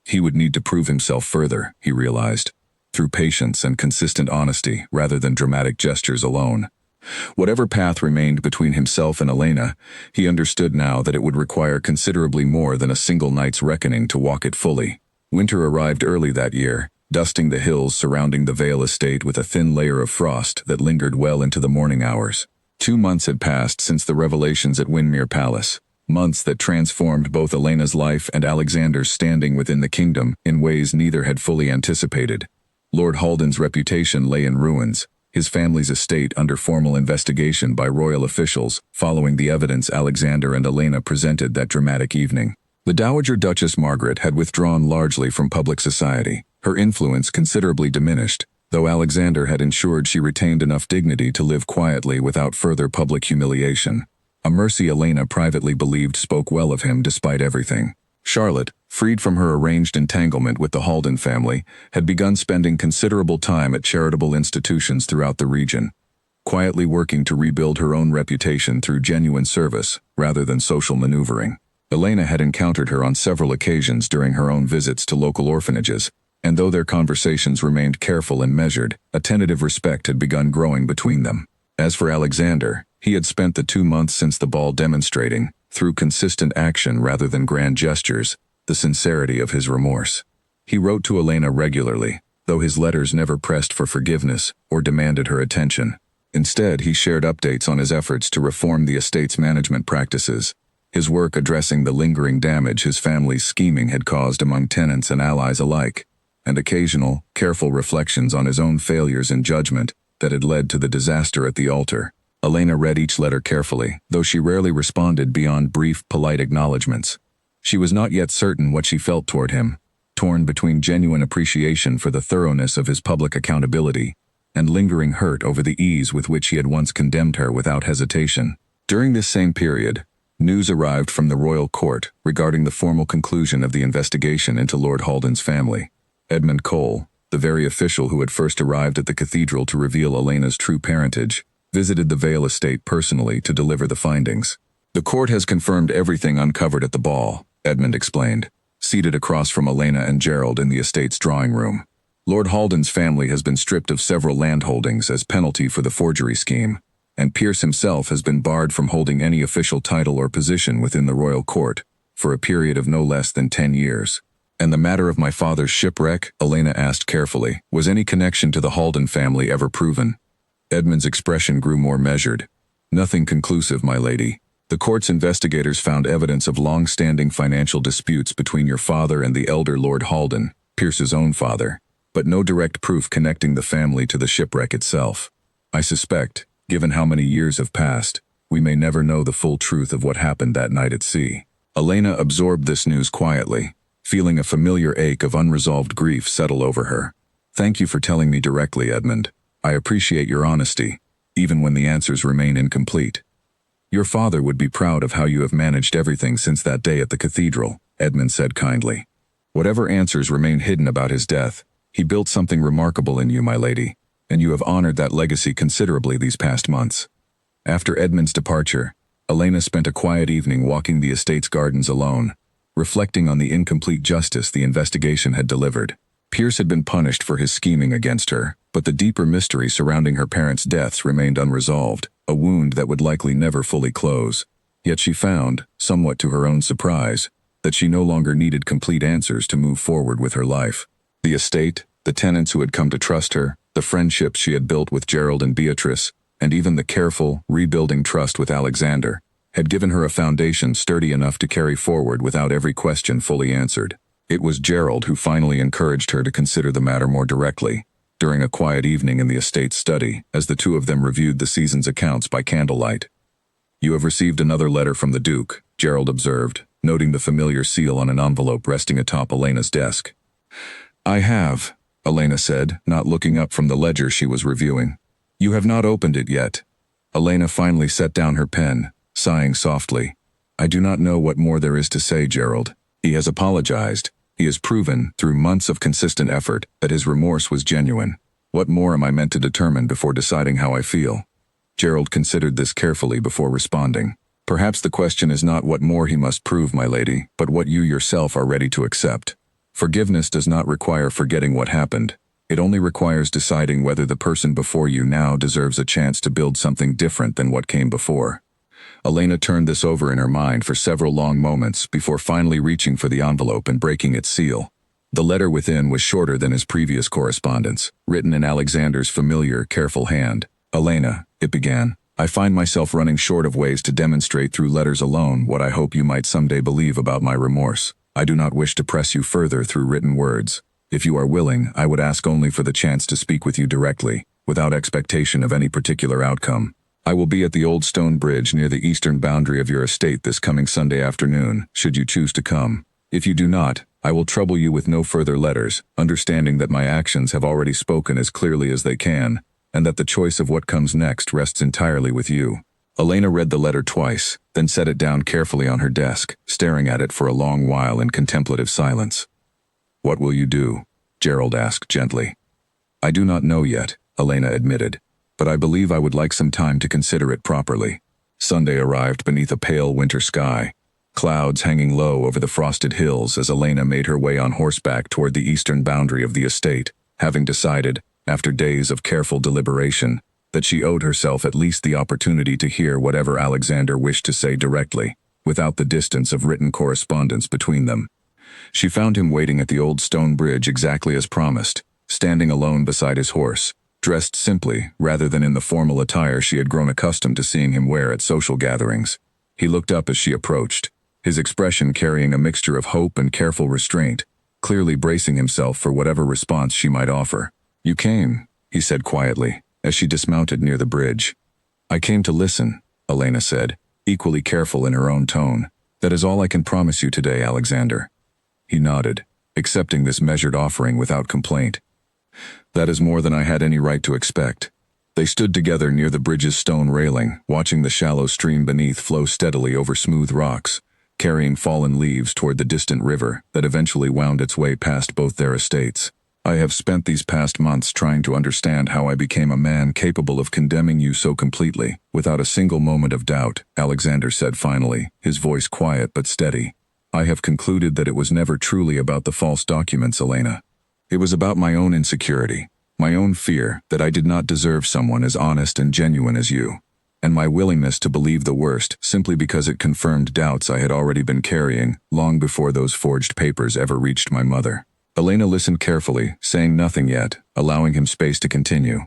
He would need to prove himself further, he realized, through patience and consistent honesty rather than dramatic gestures alone. Whatever path remained between himself and Elena, he understood now that it would require considerably more than a single night's reckoning to walk it fully. Winter arrived early that year, dusting the hills surrounding the Vale estate with a thin layer of frost that lingered well into the morning hours. 2 months had passed since the revelations at Windmere Palace, months that transformed both Elena's life and Alexander's standing within the kingdom in ways neither had fully anticipated. Lord Haldan's reputation lay in ruins, his family's estate under formal investigation by royal officials following the evidence Alexander and Elena presented that dramatic evening. The Dowager Duchess Margaret had withdrawn largely from public society, her influence considerably diminished, though Alexander had ensured she retained enough dignity to live quietly without further public humiliation. A mercy Elena privately believed spoke well of him despite everything. Charlotte, freed from her arranged entanglement with the Haldan family, had begun spending considerable time at charitable institutions throughout the region, quietly working to rebuild her own reputation through genuine service rather than social maneuvering. Elena had encountered her on several occasions during her own visits to local orphanages, and though their conversations remained careful and measured, a tentative respect had begun growing between them. As for Alexander, he had spent the 2 months since the ball demonstrating, through consistent action rather than grand gestures, the sincerity of his remorse. He wrote to Elena regularly, though his letters never pressed for forgiveness or demanded her attention. Instead, he shared updates on his efforts to reform the estate's management practices, his work addressing the lingering damage his family's scheming had caused among tenants and allies alike, and occasional, careful reflections on his own failures in judgment that had led to the disaster at the altar. Elena read each letter carefully, though she rarely responded beyond brief, polite acknowledgments. She was not yet certain what she felt toward him, torn between genuine appreciation for the thoroughness of his public accountability and lingering hurt over the ease with which he had once condemned her without hesitation. During this same period, news arrived from the royal court regarding the formal conclusion of the investigation into Lord Haldan's family. Edmund Cole, the very official who had first arrived at the cathedral to reveal Elena's true parentage, visited the Vale estate personally to deliver the findings. "The court has confirmed everything uncovered at the ball," Edmund explained, seated across from Elena and Gerald in the estate's drawing room. "Lord Haldan's family has been stripped of several landholdings as penalty for the forgery scheme, and Pierce himself has been barred from holding any official title or position within the royal court for a period of no less than 10 years. "And the matter of my father's shipwreck?" Elena asked carefully. "Was any connection to the Haldan family ever proven?" Edmund's expression grew more measured. "Nothing conclusive, my lady. The court's investigators found evidence of long-standing financial disputes between your father and the elder Lord Haldan, Pierce's own father, but no direct proof connecting the family to the shipwreck itself. I suspect, given how many years have passed, we may never know the full truth of what happened that night at sea." Elena absorbed this news quietly, feeling a familiar ache of unresolved grief settle over her. "Thank you for telling me directly, Edmund. I appreciate your honesty, even when the answers remain incomplete. Your father would be proud of how you have managed everything since that day at the cathedral," Edmund said kindly. "Whatever answers remain hidden about his death, he built something remarkable in you, my lady. and you have honored that legacy considerably these past months." After Edmund's departure, Elena spent a quiet evening walking the estate's gardens alone, reflecting on the incomplete justice the investigation had delivered. Pierce had been punished for his scheming against her, but the deeper mystery surrounding her parents' deaths remained unresolved, a wound that would likely never fully close. Yet she found, somewhat to her own surprise, that she no longer needed complete answers to move forward with her life. The estate, the tenants who had come to trust her, the friendships she had built with Gerald and Beatrice, and even the careful, rebuilding trust with Alexander, had given her a foundation sturdy enough to carry forward without every question fully answered. It was Gerald who finally encouraged her to consider the matter more directly, during a quiet evening in the estate's study, as the two of them reviewed the season's accounts by candlelight. "You have received another letter from the Duke," Gerald observed, noting the familiar seal on an envelope resting atop Elena's desk. "I have," Elena said, not looking up from the ledger she was reviewing. "You have not opened it yet." Elena finally set down her pen, sighing softly. "I do not know what more there is to say, Gerald. He has apologized. He has proven, through months of consistent effort, that his remorse was genuine. What more am I meant to determine before deciding how I feel?" Gerald considered this carefully before responding. "Perhaps the question is not what more he must prove, my lady, but what you yourself are ready to accept. Forgiveness does not require forgetting what happened. It only requires deciding whether the person before you now deserves a chance to build something different than what came before." Elena turned this over in her mind for several long moments before finally reaching for the envelope and breaking its seal. The letter within was shorter than his previous correspondence, written in Alexander's familiar, careful hand. "Elena," it began, "I find myself running short of ways to demonstrate through letters alone what I hope you might someday believe about my remorse. I do not wish to press you further through written words. If you are willing, I would ask only for the chance to speak with you directly, without expectation of any particular outcome. I will be at the old stone bridge near the eastern boundary of your estate this coming Sunday afternoon, should you choose to come. If you do not, I will trouble you with no further letters, understanding that my actions have already spoken as clearly as they can, and that the choice of what comes next rests entirely with you." Elena read the letter twice, then set it down carefully on her desk, staring at it for a long while in contemplative silence. "What will you do?" Gerald asked gently. "I do not know yet," Elena admitted, "but I believe I would like some time to consider it properly." Sunday arrived beneath a pale winter sky, clouds hanging low over the frosted hills as Elena made her way on horseback toward the eastern boundary of the estate, having decided, after days of careful deliberation, that she owed herself at least the opportunity to hear whatever Alexander wished to say directly, without the distance of written correspondence between them. She found him waiting at the old stone bridge exactly as promised, standing alone beside his horse, dressed simply rather than in the formal attire she had grown accustomed to seeing him wear at social gatherings. He looked up as she approached, his expression carrying a mixture of hope and careful restraint, clearly bracing himself for whatever response she might offer. "You came," he said quietly, as she dismounted near the bridge. "I came to listen," Elena said, equally careful in her own tone. "That is all I can promise you today, Alexander." He nodded, accepting this measured offering without complaint. "That is more than I had any right to expect." They stood together near the bridge's stone railing, watching the shallow stream beneath flow steadily over smooth rocks, carrying fallen leaves toward the distant river that eventually wound its way past both their estates. "I have spent these past months trying to understand how I became a man capable of condemning you so completely, without a single moment of doubt," Alexander said finally, his voice quiet but steady. "I have concluded that it was never truly about the false documents, Elena. It was about my own insecurity, my own fear that I did not deserve someone as honest and genuine as you, and my willingness to believe the worst simply because it confirmed doubts I had already been carrying long before those forged papers ever reached my mother." Elena listened carefully, saying nothing yet, allowing him space to continue.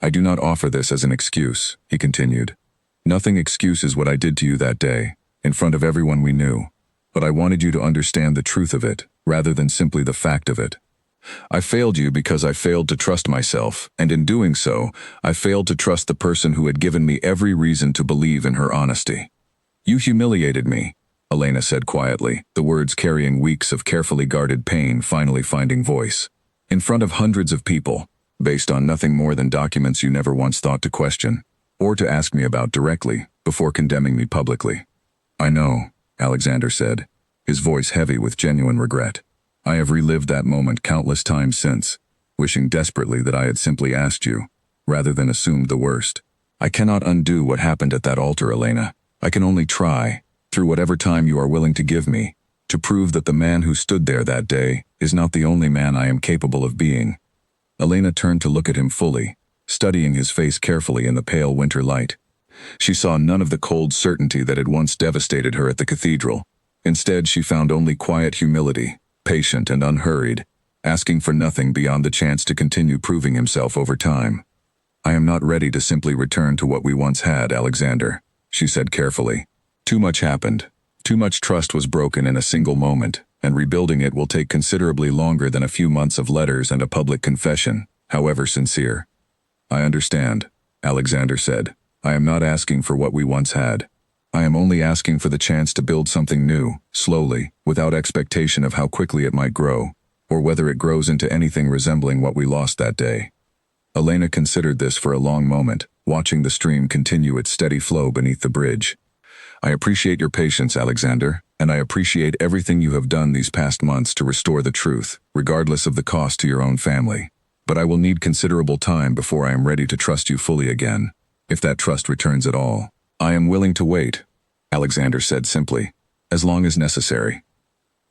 "I do not offer this as an excuse," he continued. "Nothing excuses what I did to you that day, in front of everyone we knew, but I wanted you to understand the truth of it, rather than simply the fact of it. I failed you because I failed to trust myself, and in doing so, I failed to trust the person who had given me every reason to believe in her honesty. You humiliated me," Elena said quietly, the words carrying weeks of carefully guarded pain finally finding voice. "In front of hundreds of people, based on nothing more than documents you never once thought to question, or to ask me about directly, before condemning me publicly." "I know," Alexander said, his voice heavy with genuine regret. "I have relived that moment countless times since, wishing desperately that I had simply asked you, rather than assumed the worst. I cannot undo what happened at that altar, Elena. I can only try, through whatever time you are willing to give me, to prove that the man who stood there that day is not the only man I am capable of being. Elena turned to look at him fully, studying his face carefully in the pale winter light. She saw none of the cold certainty that had once devastated her at the cathedral. Instead, she found only quiet humility, patient and unhurried, asking for nothing beyond the chance to continue proving himself over time. I am not ready to simply return to what we once had, Alexander, she said carefully. Too much happened. Too much trust was broken in a single moment, and rebuilding it will take considerably longer than a few months of letters and a public confession, however sincere. I understand, Alexander said. I am not asking for what we once had. I am only asking for the chance to build something new, slowly, without expectation of how quickly it might grow, or whether it grows into anything resembling what we lost that day. Elena considered this for a long moment, watching the stream continue its steady flow beneath the bridge. I appreciate your patience, Alexander, and I appreciate everything you have done these past months to restore the truth, regardless of the cost to your own family. But I will need considerable time before I am ready to trust you fully again, if that trust returns at all. I am willing to wait, Alexander said simply, as long as necessary.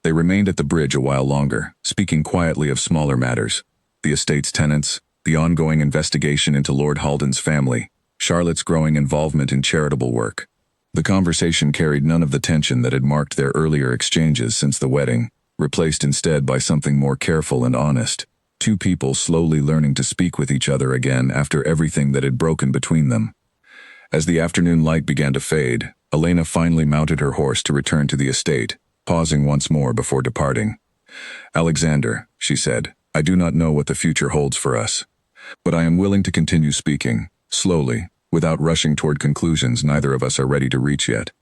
They remained at the bridge a while longer, speaking quietly of smaller matters, the estate's tenants, the ongoing investigation into Lord Halden's family, Charlotte's growing involvement in charitable work. The conversation carried none of the tension that had marked their earlier exchanges since the wedding, replaced instead by something more careful and honest. Two people slowly learning to speak with each other again after everything that had broken between them. As the afternoon light began to fade, Elena finally mounted her horse to return to the estate, pausing once more before departing. Alexander, she said, I do not know what the future holds for us, but I am willing to continue speaking, slowly, without rushing toward conclusions neither of us are ready to reach yet.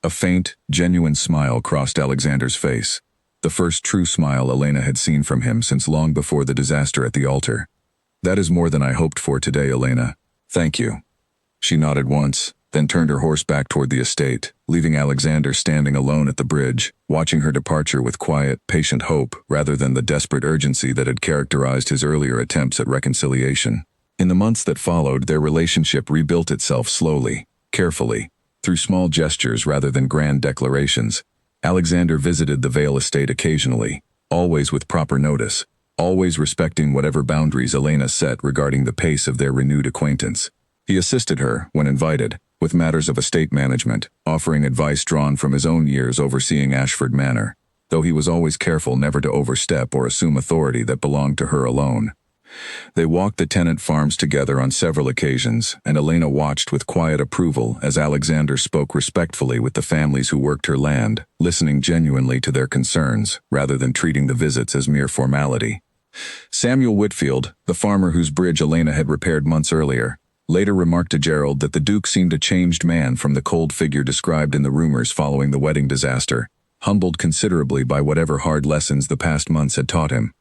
A faint, genuine smile crossed Alexander's face, the first true smile Elena had seen from him since long before the disaster at the altar. That is more than I hoped for today, Elena. Thank you. She nodded once, then turned her horse back toward the estate, leaving Alexander standing alone at the bridge, watching her departure with quiet, patient hope rather than the desperate urgency that had characterized his earlier attempts at reconciliation. In the months that followed, their relationship rebuilt itself slowly, carefully, through small gestures rather than grand declarations. Alexander visited the Vale estate occasionally, always with proper notice, always respecting whatever boundaries Elena set regarding the pace of their renewed acquaintance. He assisted her, when invited, with matters of estate management, offering advice drawn from his own years overseeing Ashford Manor, though he was always careful never to overstep or assume authority that belonged to her alone. They walked the tenant farms together on several occasions, and Elena watched with quiet approval as Alexander spoke respectfully with the families who worked her land, listening genuinely to their concerns, rather than treating the visits as mere formality. Samuel Whitfield, the farmer whose bridge Elena had repaired months earlier, later remarked to Gerald that the Duke seemed a changed man from the cold figure described in the rumors following the wedding disaster, humbled considerably by whatever hard lessons the past months had taught him.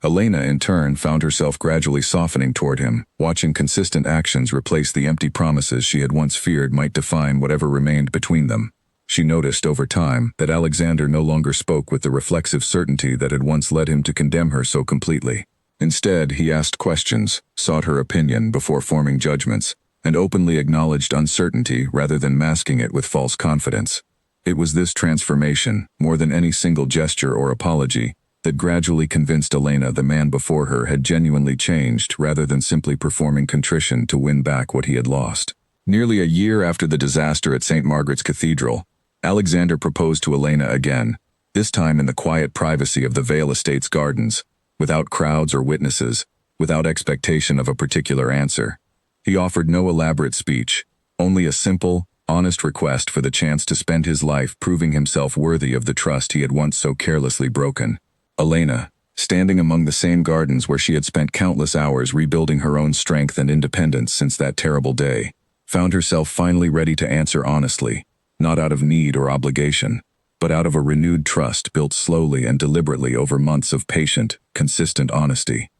Elena, in turn, found herself gradually softening toward him, watching consistent actions replace the empty promises she had once feared might define whatever remained between them. She noticed, over time, that Alexander no longer spoke with the reflexive certainty that had once led him to condemn her so completely. Instead, he asked questions, sought her opinion before forming judgments, and openly acknowledged uncertainty rather than masking it with false confidence. It was this transformation, more than any single gesture or apology, that gradually convinced Elena the man before her had genuinely changed rather than simply performing contrition to win back what he had lost. Nearly a year after the disaster at St. Margaret's Cathedral, Alexander proposed to Elena again, this time in the quiet privacy of the Vale Estate's gardens, without crowds or witnesses, without expectation of a particular answer. He offered no elaborate speech, only a simple, honest request for the chance to spend his life proving himself worthy of the trust he had once so carelessly broken. Elena, standing among the same gardens where she had spent countless hours rebuilding her own strength and independence since that terrible day, found herself finally ready to answer honestly, not out of need or obligation, but out of a renewed trust built slowly and deliberately over months of patient, consistent honesty.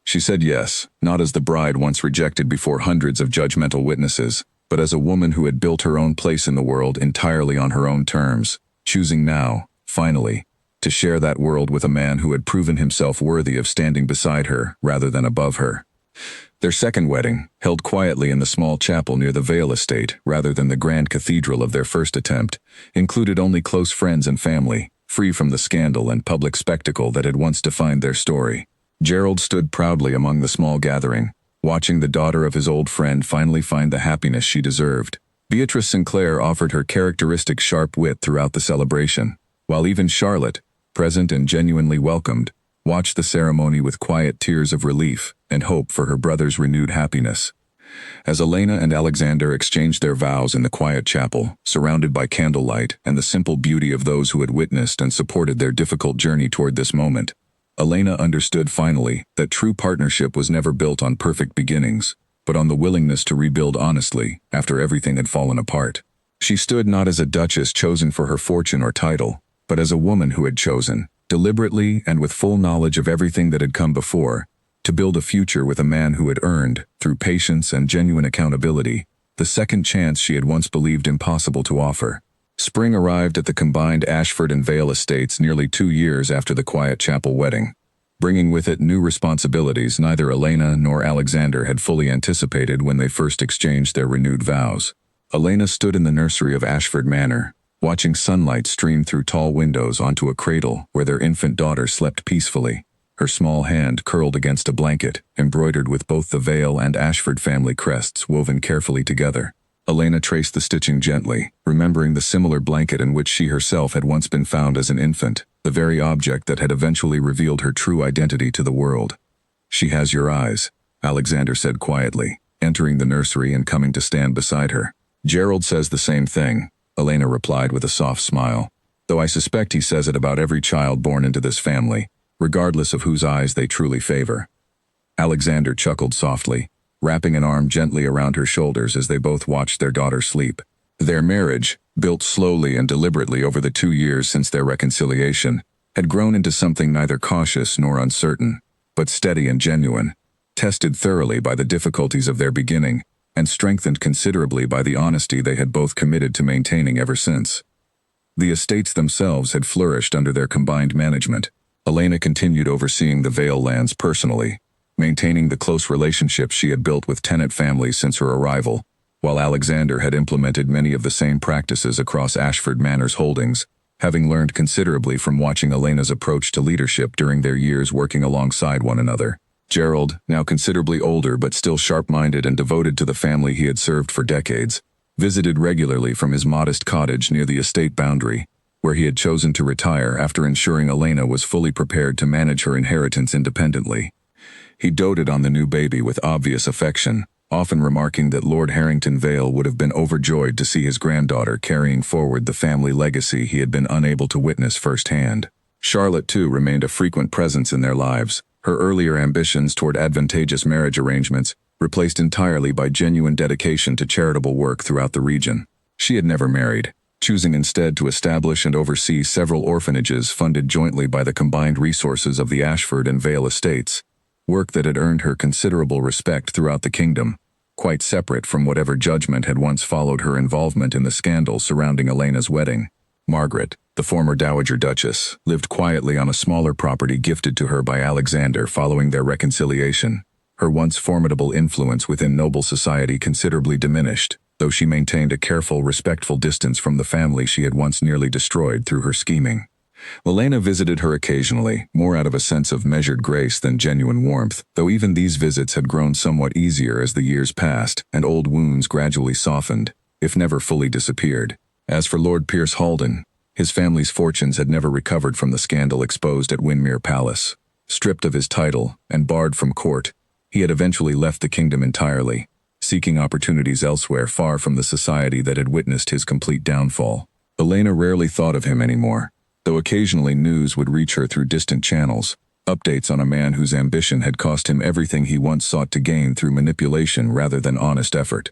She said yes, not as the bride once rejected before hundreds of judgmental witnesses, but as a woman who had built her own place in the world entirely on her own terms, choosing now, finally, to share that world with a man who had proven himself worthy of standing beside her rather than above her. Their second wedding, held quietly in the small chapel near the Vale estate rather than the grand cathedral of their first attempt, included only close friends and family, free from the scandal and public spectacle that had once defined their story. Gerald stood proudly among the small gathering, watching the daughter of his old friend finally find the happiness she deserved. Beatrice Sinclair offered her characteristic sharp wit throughout the celebration, while even Charlotte, present and genuinely welcomed, watched the ceremony with quiet tears of relief and hope for her brother's renewed happiness. As Elena and Alexander exchanged their vows in the quiet chapel, surrounded by candlelight and the simple beauty of those who had witnessed and supported their difficult journey toward this moment, Elena understood finally that true partnership was never built on perfect beginnings, but on the willingness to rebuild honestly after everything had fallen apart. She stood not as a duchess chosen for her fortune or title, but as a woman who had chosen, deliberately and with full knowledge of everything that had come before, to build a future with a man who had earned, through patience and genuine accountability, the second chance she had once believed impossible to offer. Spring arrived at the combined Ashford and Vale estates nearly 2 years after the quiet chapel wedding, bringing with it new responsibilities neither Elena nor Alexander had fully anticipated when they first exchanged their renewed vows. Elena stood in the nursery of Ashford Manor, watching sunlight stream through tall windows onto a cradle where their infant daughter slept peacefully, her small hand curled against a blanket, embroidered with both the Vale and Ashford family crests woven carefully together. Elena traced the stitching gently, remembering the similar blanket in which she herself had once been found as an infant, the very object that had eventually revealed her true identity to the world. "She has your eyes," Alexander said quietly, entering the nursery and coming to stand beside her. "Gerald says the same thing," Elena replied with a soft smile, "though I suspect he says it about every child born into this family, regardless of whose eyes they truly favor." Alexander chuckled softly, wrapping an arm gently around her shoulders as they both watched their daughter sleep. Their marriage, built slowly and deliberately over the 2 years since their reconciliation, had grown into something neither cautious nor uncertain, but steady and genuine, tested thoroughly by the difficulties of their beginning, and strengthened considerably by the honesty they had both committed to maintaining ever since. The estates themselves had flourished under their combined management. Elena continued overseeing the Vale lands personally, maintaining the close relationships she had built with tenant families since her arrival, while Alexander had implemented many of the same practices across Ashford Manor's holdings, having learned considerably from watching Elena's approach to leadership during their years working alongside one another. Gerald, now considerably older but still sharp-minded and devoted to the family he had served for decades, visited regularly from his modest cottage near the estate boundary, where he had chosen to retire after ensuring Elena was fully prepared to manage her inheritance independently. He doted on the new baby with obvious affection, often remarking that Lord Harrington Vale would have been overjoyed to see his granddaughter carrying forward the family legacy he had been unable to witness firsthand. Charlotte, too, remained a frequent presence in their lives, her earlier ambitions toward advantageous marriage arrangements replaced entirely by genuine dedication to charitable work throughout the region. She had never married, choosing instead to establish and oversee several orphanages funded jointly by the combined resources of the Ashford and Vale estates, work that had earned her considerable respect throughout the kingdom, quite separate from whatever judgment had once followed her involvement in the scandal surrounding Elena's wedding. Margaret, the former Dowager Duchess, lived quietly on a smaller property gifted to her by Alexander following their reconciliation, her once formidable influence within noble society considerably diminished, though she maintained a careful, respectful distance from the family she had once nearly destroyed through her scheming. Elena visited her occasionally, more out of a sense of measured grace than genuine warmth, though even these visits had grown somewhat easier as the years passed and old wounds gradually softened, if never fully disappeared. As for Lord Pierce Halden, his family's fortunes had never recovered from the scandal exposed at Windermere Palace. Stripped of his title and barred from court, he had eventually left the kingdom entirely, seeking opportunities elsewhere far from the society that had witnessed his complete downfall. Elena rarely thought of him anymore, though occasionally news would reach her through distant channels, updates on a man whose ambition had cost him everything he once sought to gain through manipulation rather than honest effort.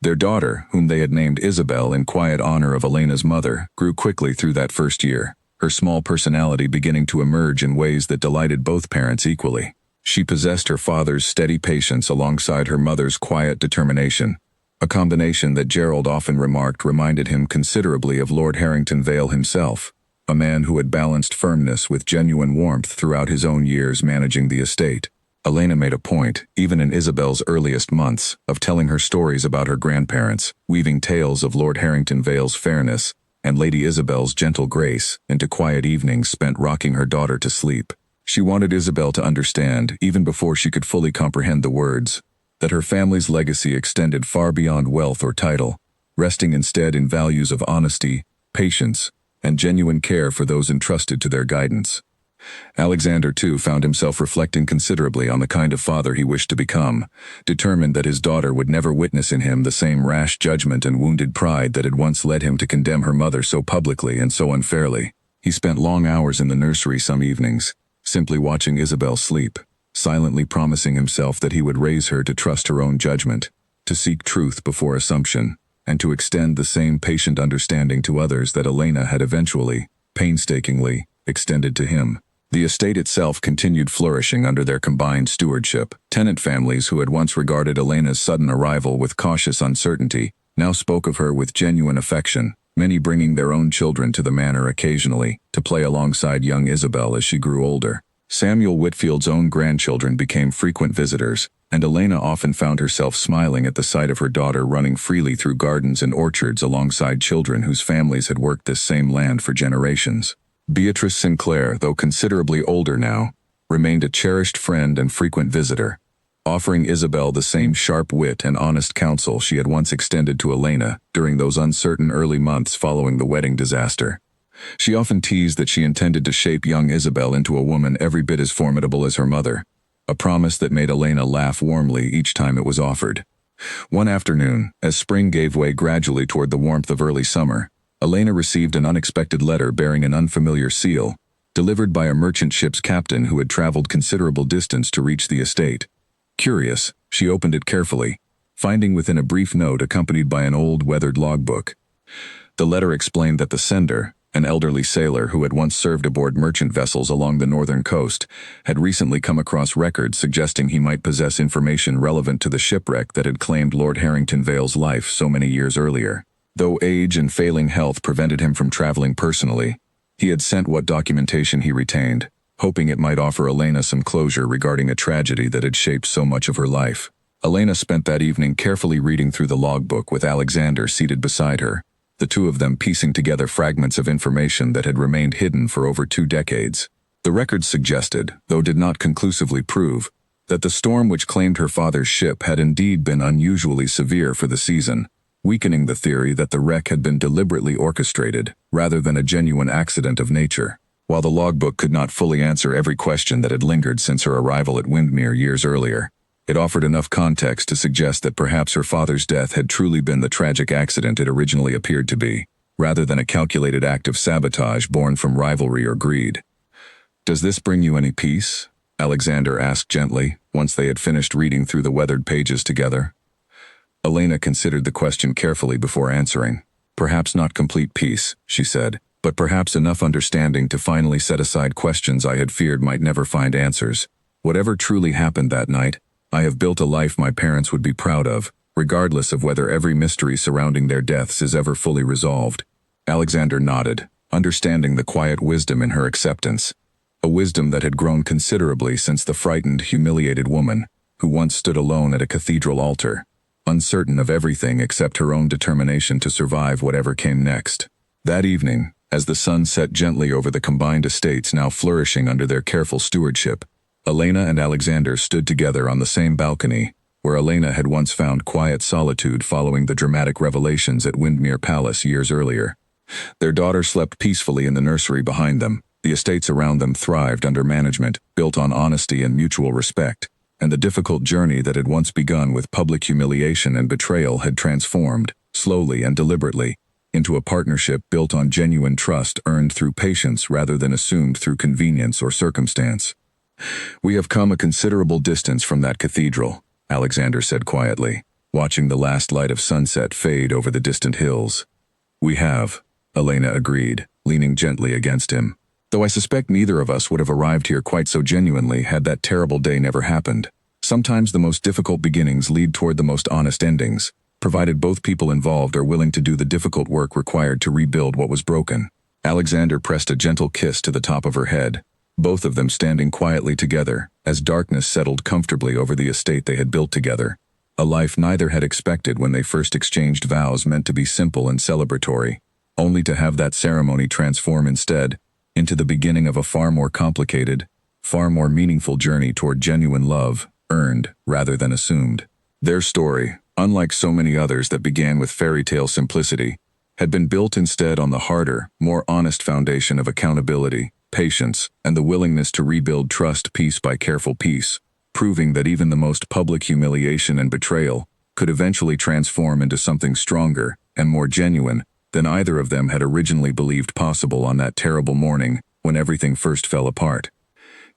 Their daughter, whom they had named Isabel in quiet honor of Elena's mother, grew quickly through that first year, her small personality beginning to emerge in ways that delighted both parents equally. She possessed her father's steady patience alongside her mother's quiet determination, a combination that Gerald often remarked reminded him considerably of Lord Harrington Vale himself, a man who had balanced firmness with genuine warmth throughout his own years managing the estate. Elena made a point, even in Isabel's earliest months, of telling her stories about her grandparents, weaving tales of Lord Harrington Vale's fairness and Lady Isabel's gentle grace into quiet evenings spent rocking her daughter to sleep. She wanted Isabel to understand, even before she could fully comprehend the words, that her family's legacy extended far beyond wealth or title, resting instead in values of honesty, patience, and genuine care for those entrusted to their guidance. Alexander, too, found himself reflecting considerably on the kind of father he wished to become, determined that his daughter would never witness in him the same rash judgment and wounded pride that had once led him to condemn her mother so publicly and so unfairly. He spent long hours in the nursery some evenings, simply watching Isabel sleep, silently promising himself that he would raise her to trust her own judgment, to seek truth before assumption, and to extend the same patient understanding to others that Elena had eventually, painstakingly, extended to him. The estate itself continued flourishing under their combined stewardship. Tenant families who had once regarded Elena's sudden arrival with cautious uncertainty now spoke of her with genuine affection, many bringing their own children to the manor occasionally to play alongside young Isabel as she grew older. Samuel Whitfield's own grandchildren became frequent visitors, and Elena often found herself smiling at the sight of her daughter running freely through gardens and orchards alongside children whose families had worked this same land for generations. Beatrice Sinclair, though considerably older now, remained a cherished friend and frequent visitor, offering Isabel the same sharp wit and honest counsel she had once extended to Elena during those uncertain early months following the wedding disaster. She often teased that she intended to shape young Isabel into a woman every bit as formidable as her mother, a promise that made Elena laugh warmly each time it was offered. One afternoon, as spring gave way gradually toward the warmth of early summer, Elena received an unexpected letter bearing an unfamiliar seal, delivered by a merchant ship's captain who had traveled considerable distance to reach the estate. Curious, she opened it carefully, finding within a brief note accompanied by an old, weathered logbook. The letter explained that the sender, an elderly sailor who had once served aboard merchant vessels along the northern coast, had recently come across records suggesting he might possess information relevant to the shipwreck that had claimed Lord Harrington Vale's life so many years earlier. Though age and failing health prevented him from traveling personally, he had sent what documentation he retained, hoping it might offer Elena some closure regarding a tragedy that had shaped so much of her life. Elena spent that evening carefully reading through the logbook with Alexander seated beside her, the two of them piecing together fragments of information that had remained hidden for over 2 decades. The records suggested, though did not conclusively prove, that the storm which claimed her father's ship had indeed been unusually severe for the season, weakening the theory that the wreck had been deliberately orchestrated, rather than a genuine accident of nature. While the logbook could not fully answer every question that had lingered since her arrival at Windmere years earlier, it offered enough context to suggest that perhaps her father's death had truly been the tragic accident it originally appeared to be, rather than a calculated act of sabotage born from rivalry or greed. "Does this bring you any peace?" Alexander asked gently, once they had finished reading through the weathered pages together. Elena considered the question carefully before answering. "Perhaps not complete peace," she said, "but perhaps enough understanding to finally set aside questions I had feared might never find answers. Whatever truly happened that night, I have built a life my parents would be proud of, regardless of whether every mystery surrounding their deaths is ever fully resolved." Alexander nodded, understanding the quiet wisdom in her acceptance, a wisdom that had grown considerably since the frightened, humiliated woman who once stood alone at a cathedral altar, uncertain of everything except her own determination to survive whatever came next. That evening, as the sun set gently over the combined estates now flourishing under their careful stewardship, Elena and Alexander stood together on the same balcony, where Elena had once found quiet solitude following the dramatic revelations at Windmere Palace years earlier. Their daughter slept peacefully in the nursery behind them. The estates around them thrived under management built on honesty and mutual respect, and the difficult journey that had once begun with public humiliation and betrayal had transformed, slowly and deliberately, into a partnership built on genuine trust earned through patience rather than assumed through convenience or circumstance. "We have come a considerable distance from that cathedral," Alexander said quietly, watching the last light of sunset fade over the distant hills. "We have," Elena agreed, leaning gently against him. "Though I suspect neither of us would have arrived here quite so genuinely had that terrible day never happened. Sometimes the most difficult beginnings lead toward the most honest endings, provided both people involved are willing to do the difficult work required to rebuild what was broken." Alexander pressed a gentle kiss to the top of her head, both of them standing quietly together as darkness settled comfortably over the estate they had built together. A life neither had expected when they first exchanged vows meant to be simple and celebratory, only to have that ceremony transform instead into the beginning of a far more complicated, far more meaningful journey toward genuine love, earned rather than assumed. Their story, unlike so many others that began with fairy tale simplicity, had been built instead on the harder, more honest foundation of accountability, patience, and the willingness to rebuild trust piece by careful piece, proving that even the most public humiliation and betrayal could eventually transform into something stronger and more genuine than either of them had originally believed possible on that terrible morning when everything first fell apart.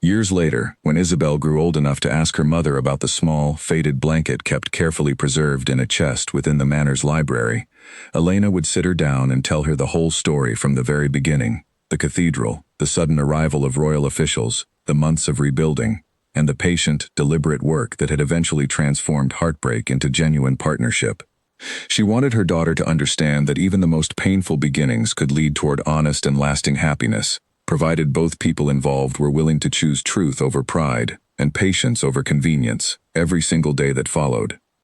Years later, when Isabel grew old enough to ask her mother about the small, faded blanket kept carefully preserved in a chest within the manor's library, Elena would sit her down and tell her the whole story from the very beginning: the cathedral, the sudden arrival of royal officials, the months of rebuilding, and the patient, deliberate work that had eventually transformed heartbreak into genuine partnership. She wanted her daughter to understand that even the most painful beginnings could lead toward honest and lasting happiness, provided both people involved were willing to choose truth over pride and patience over convenience every single day that followed.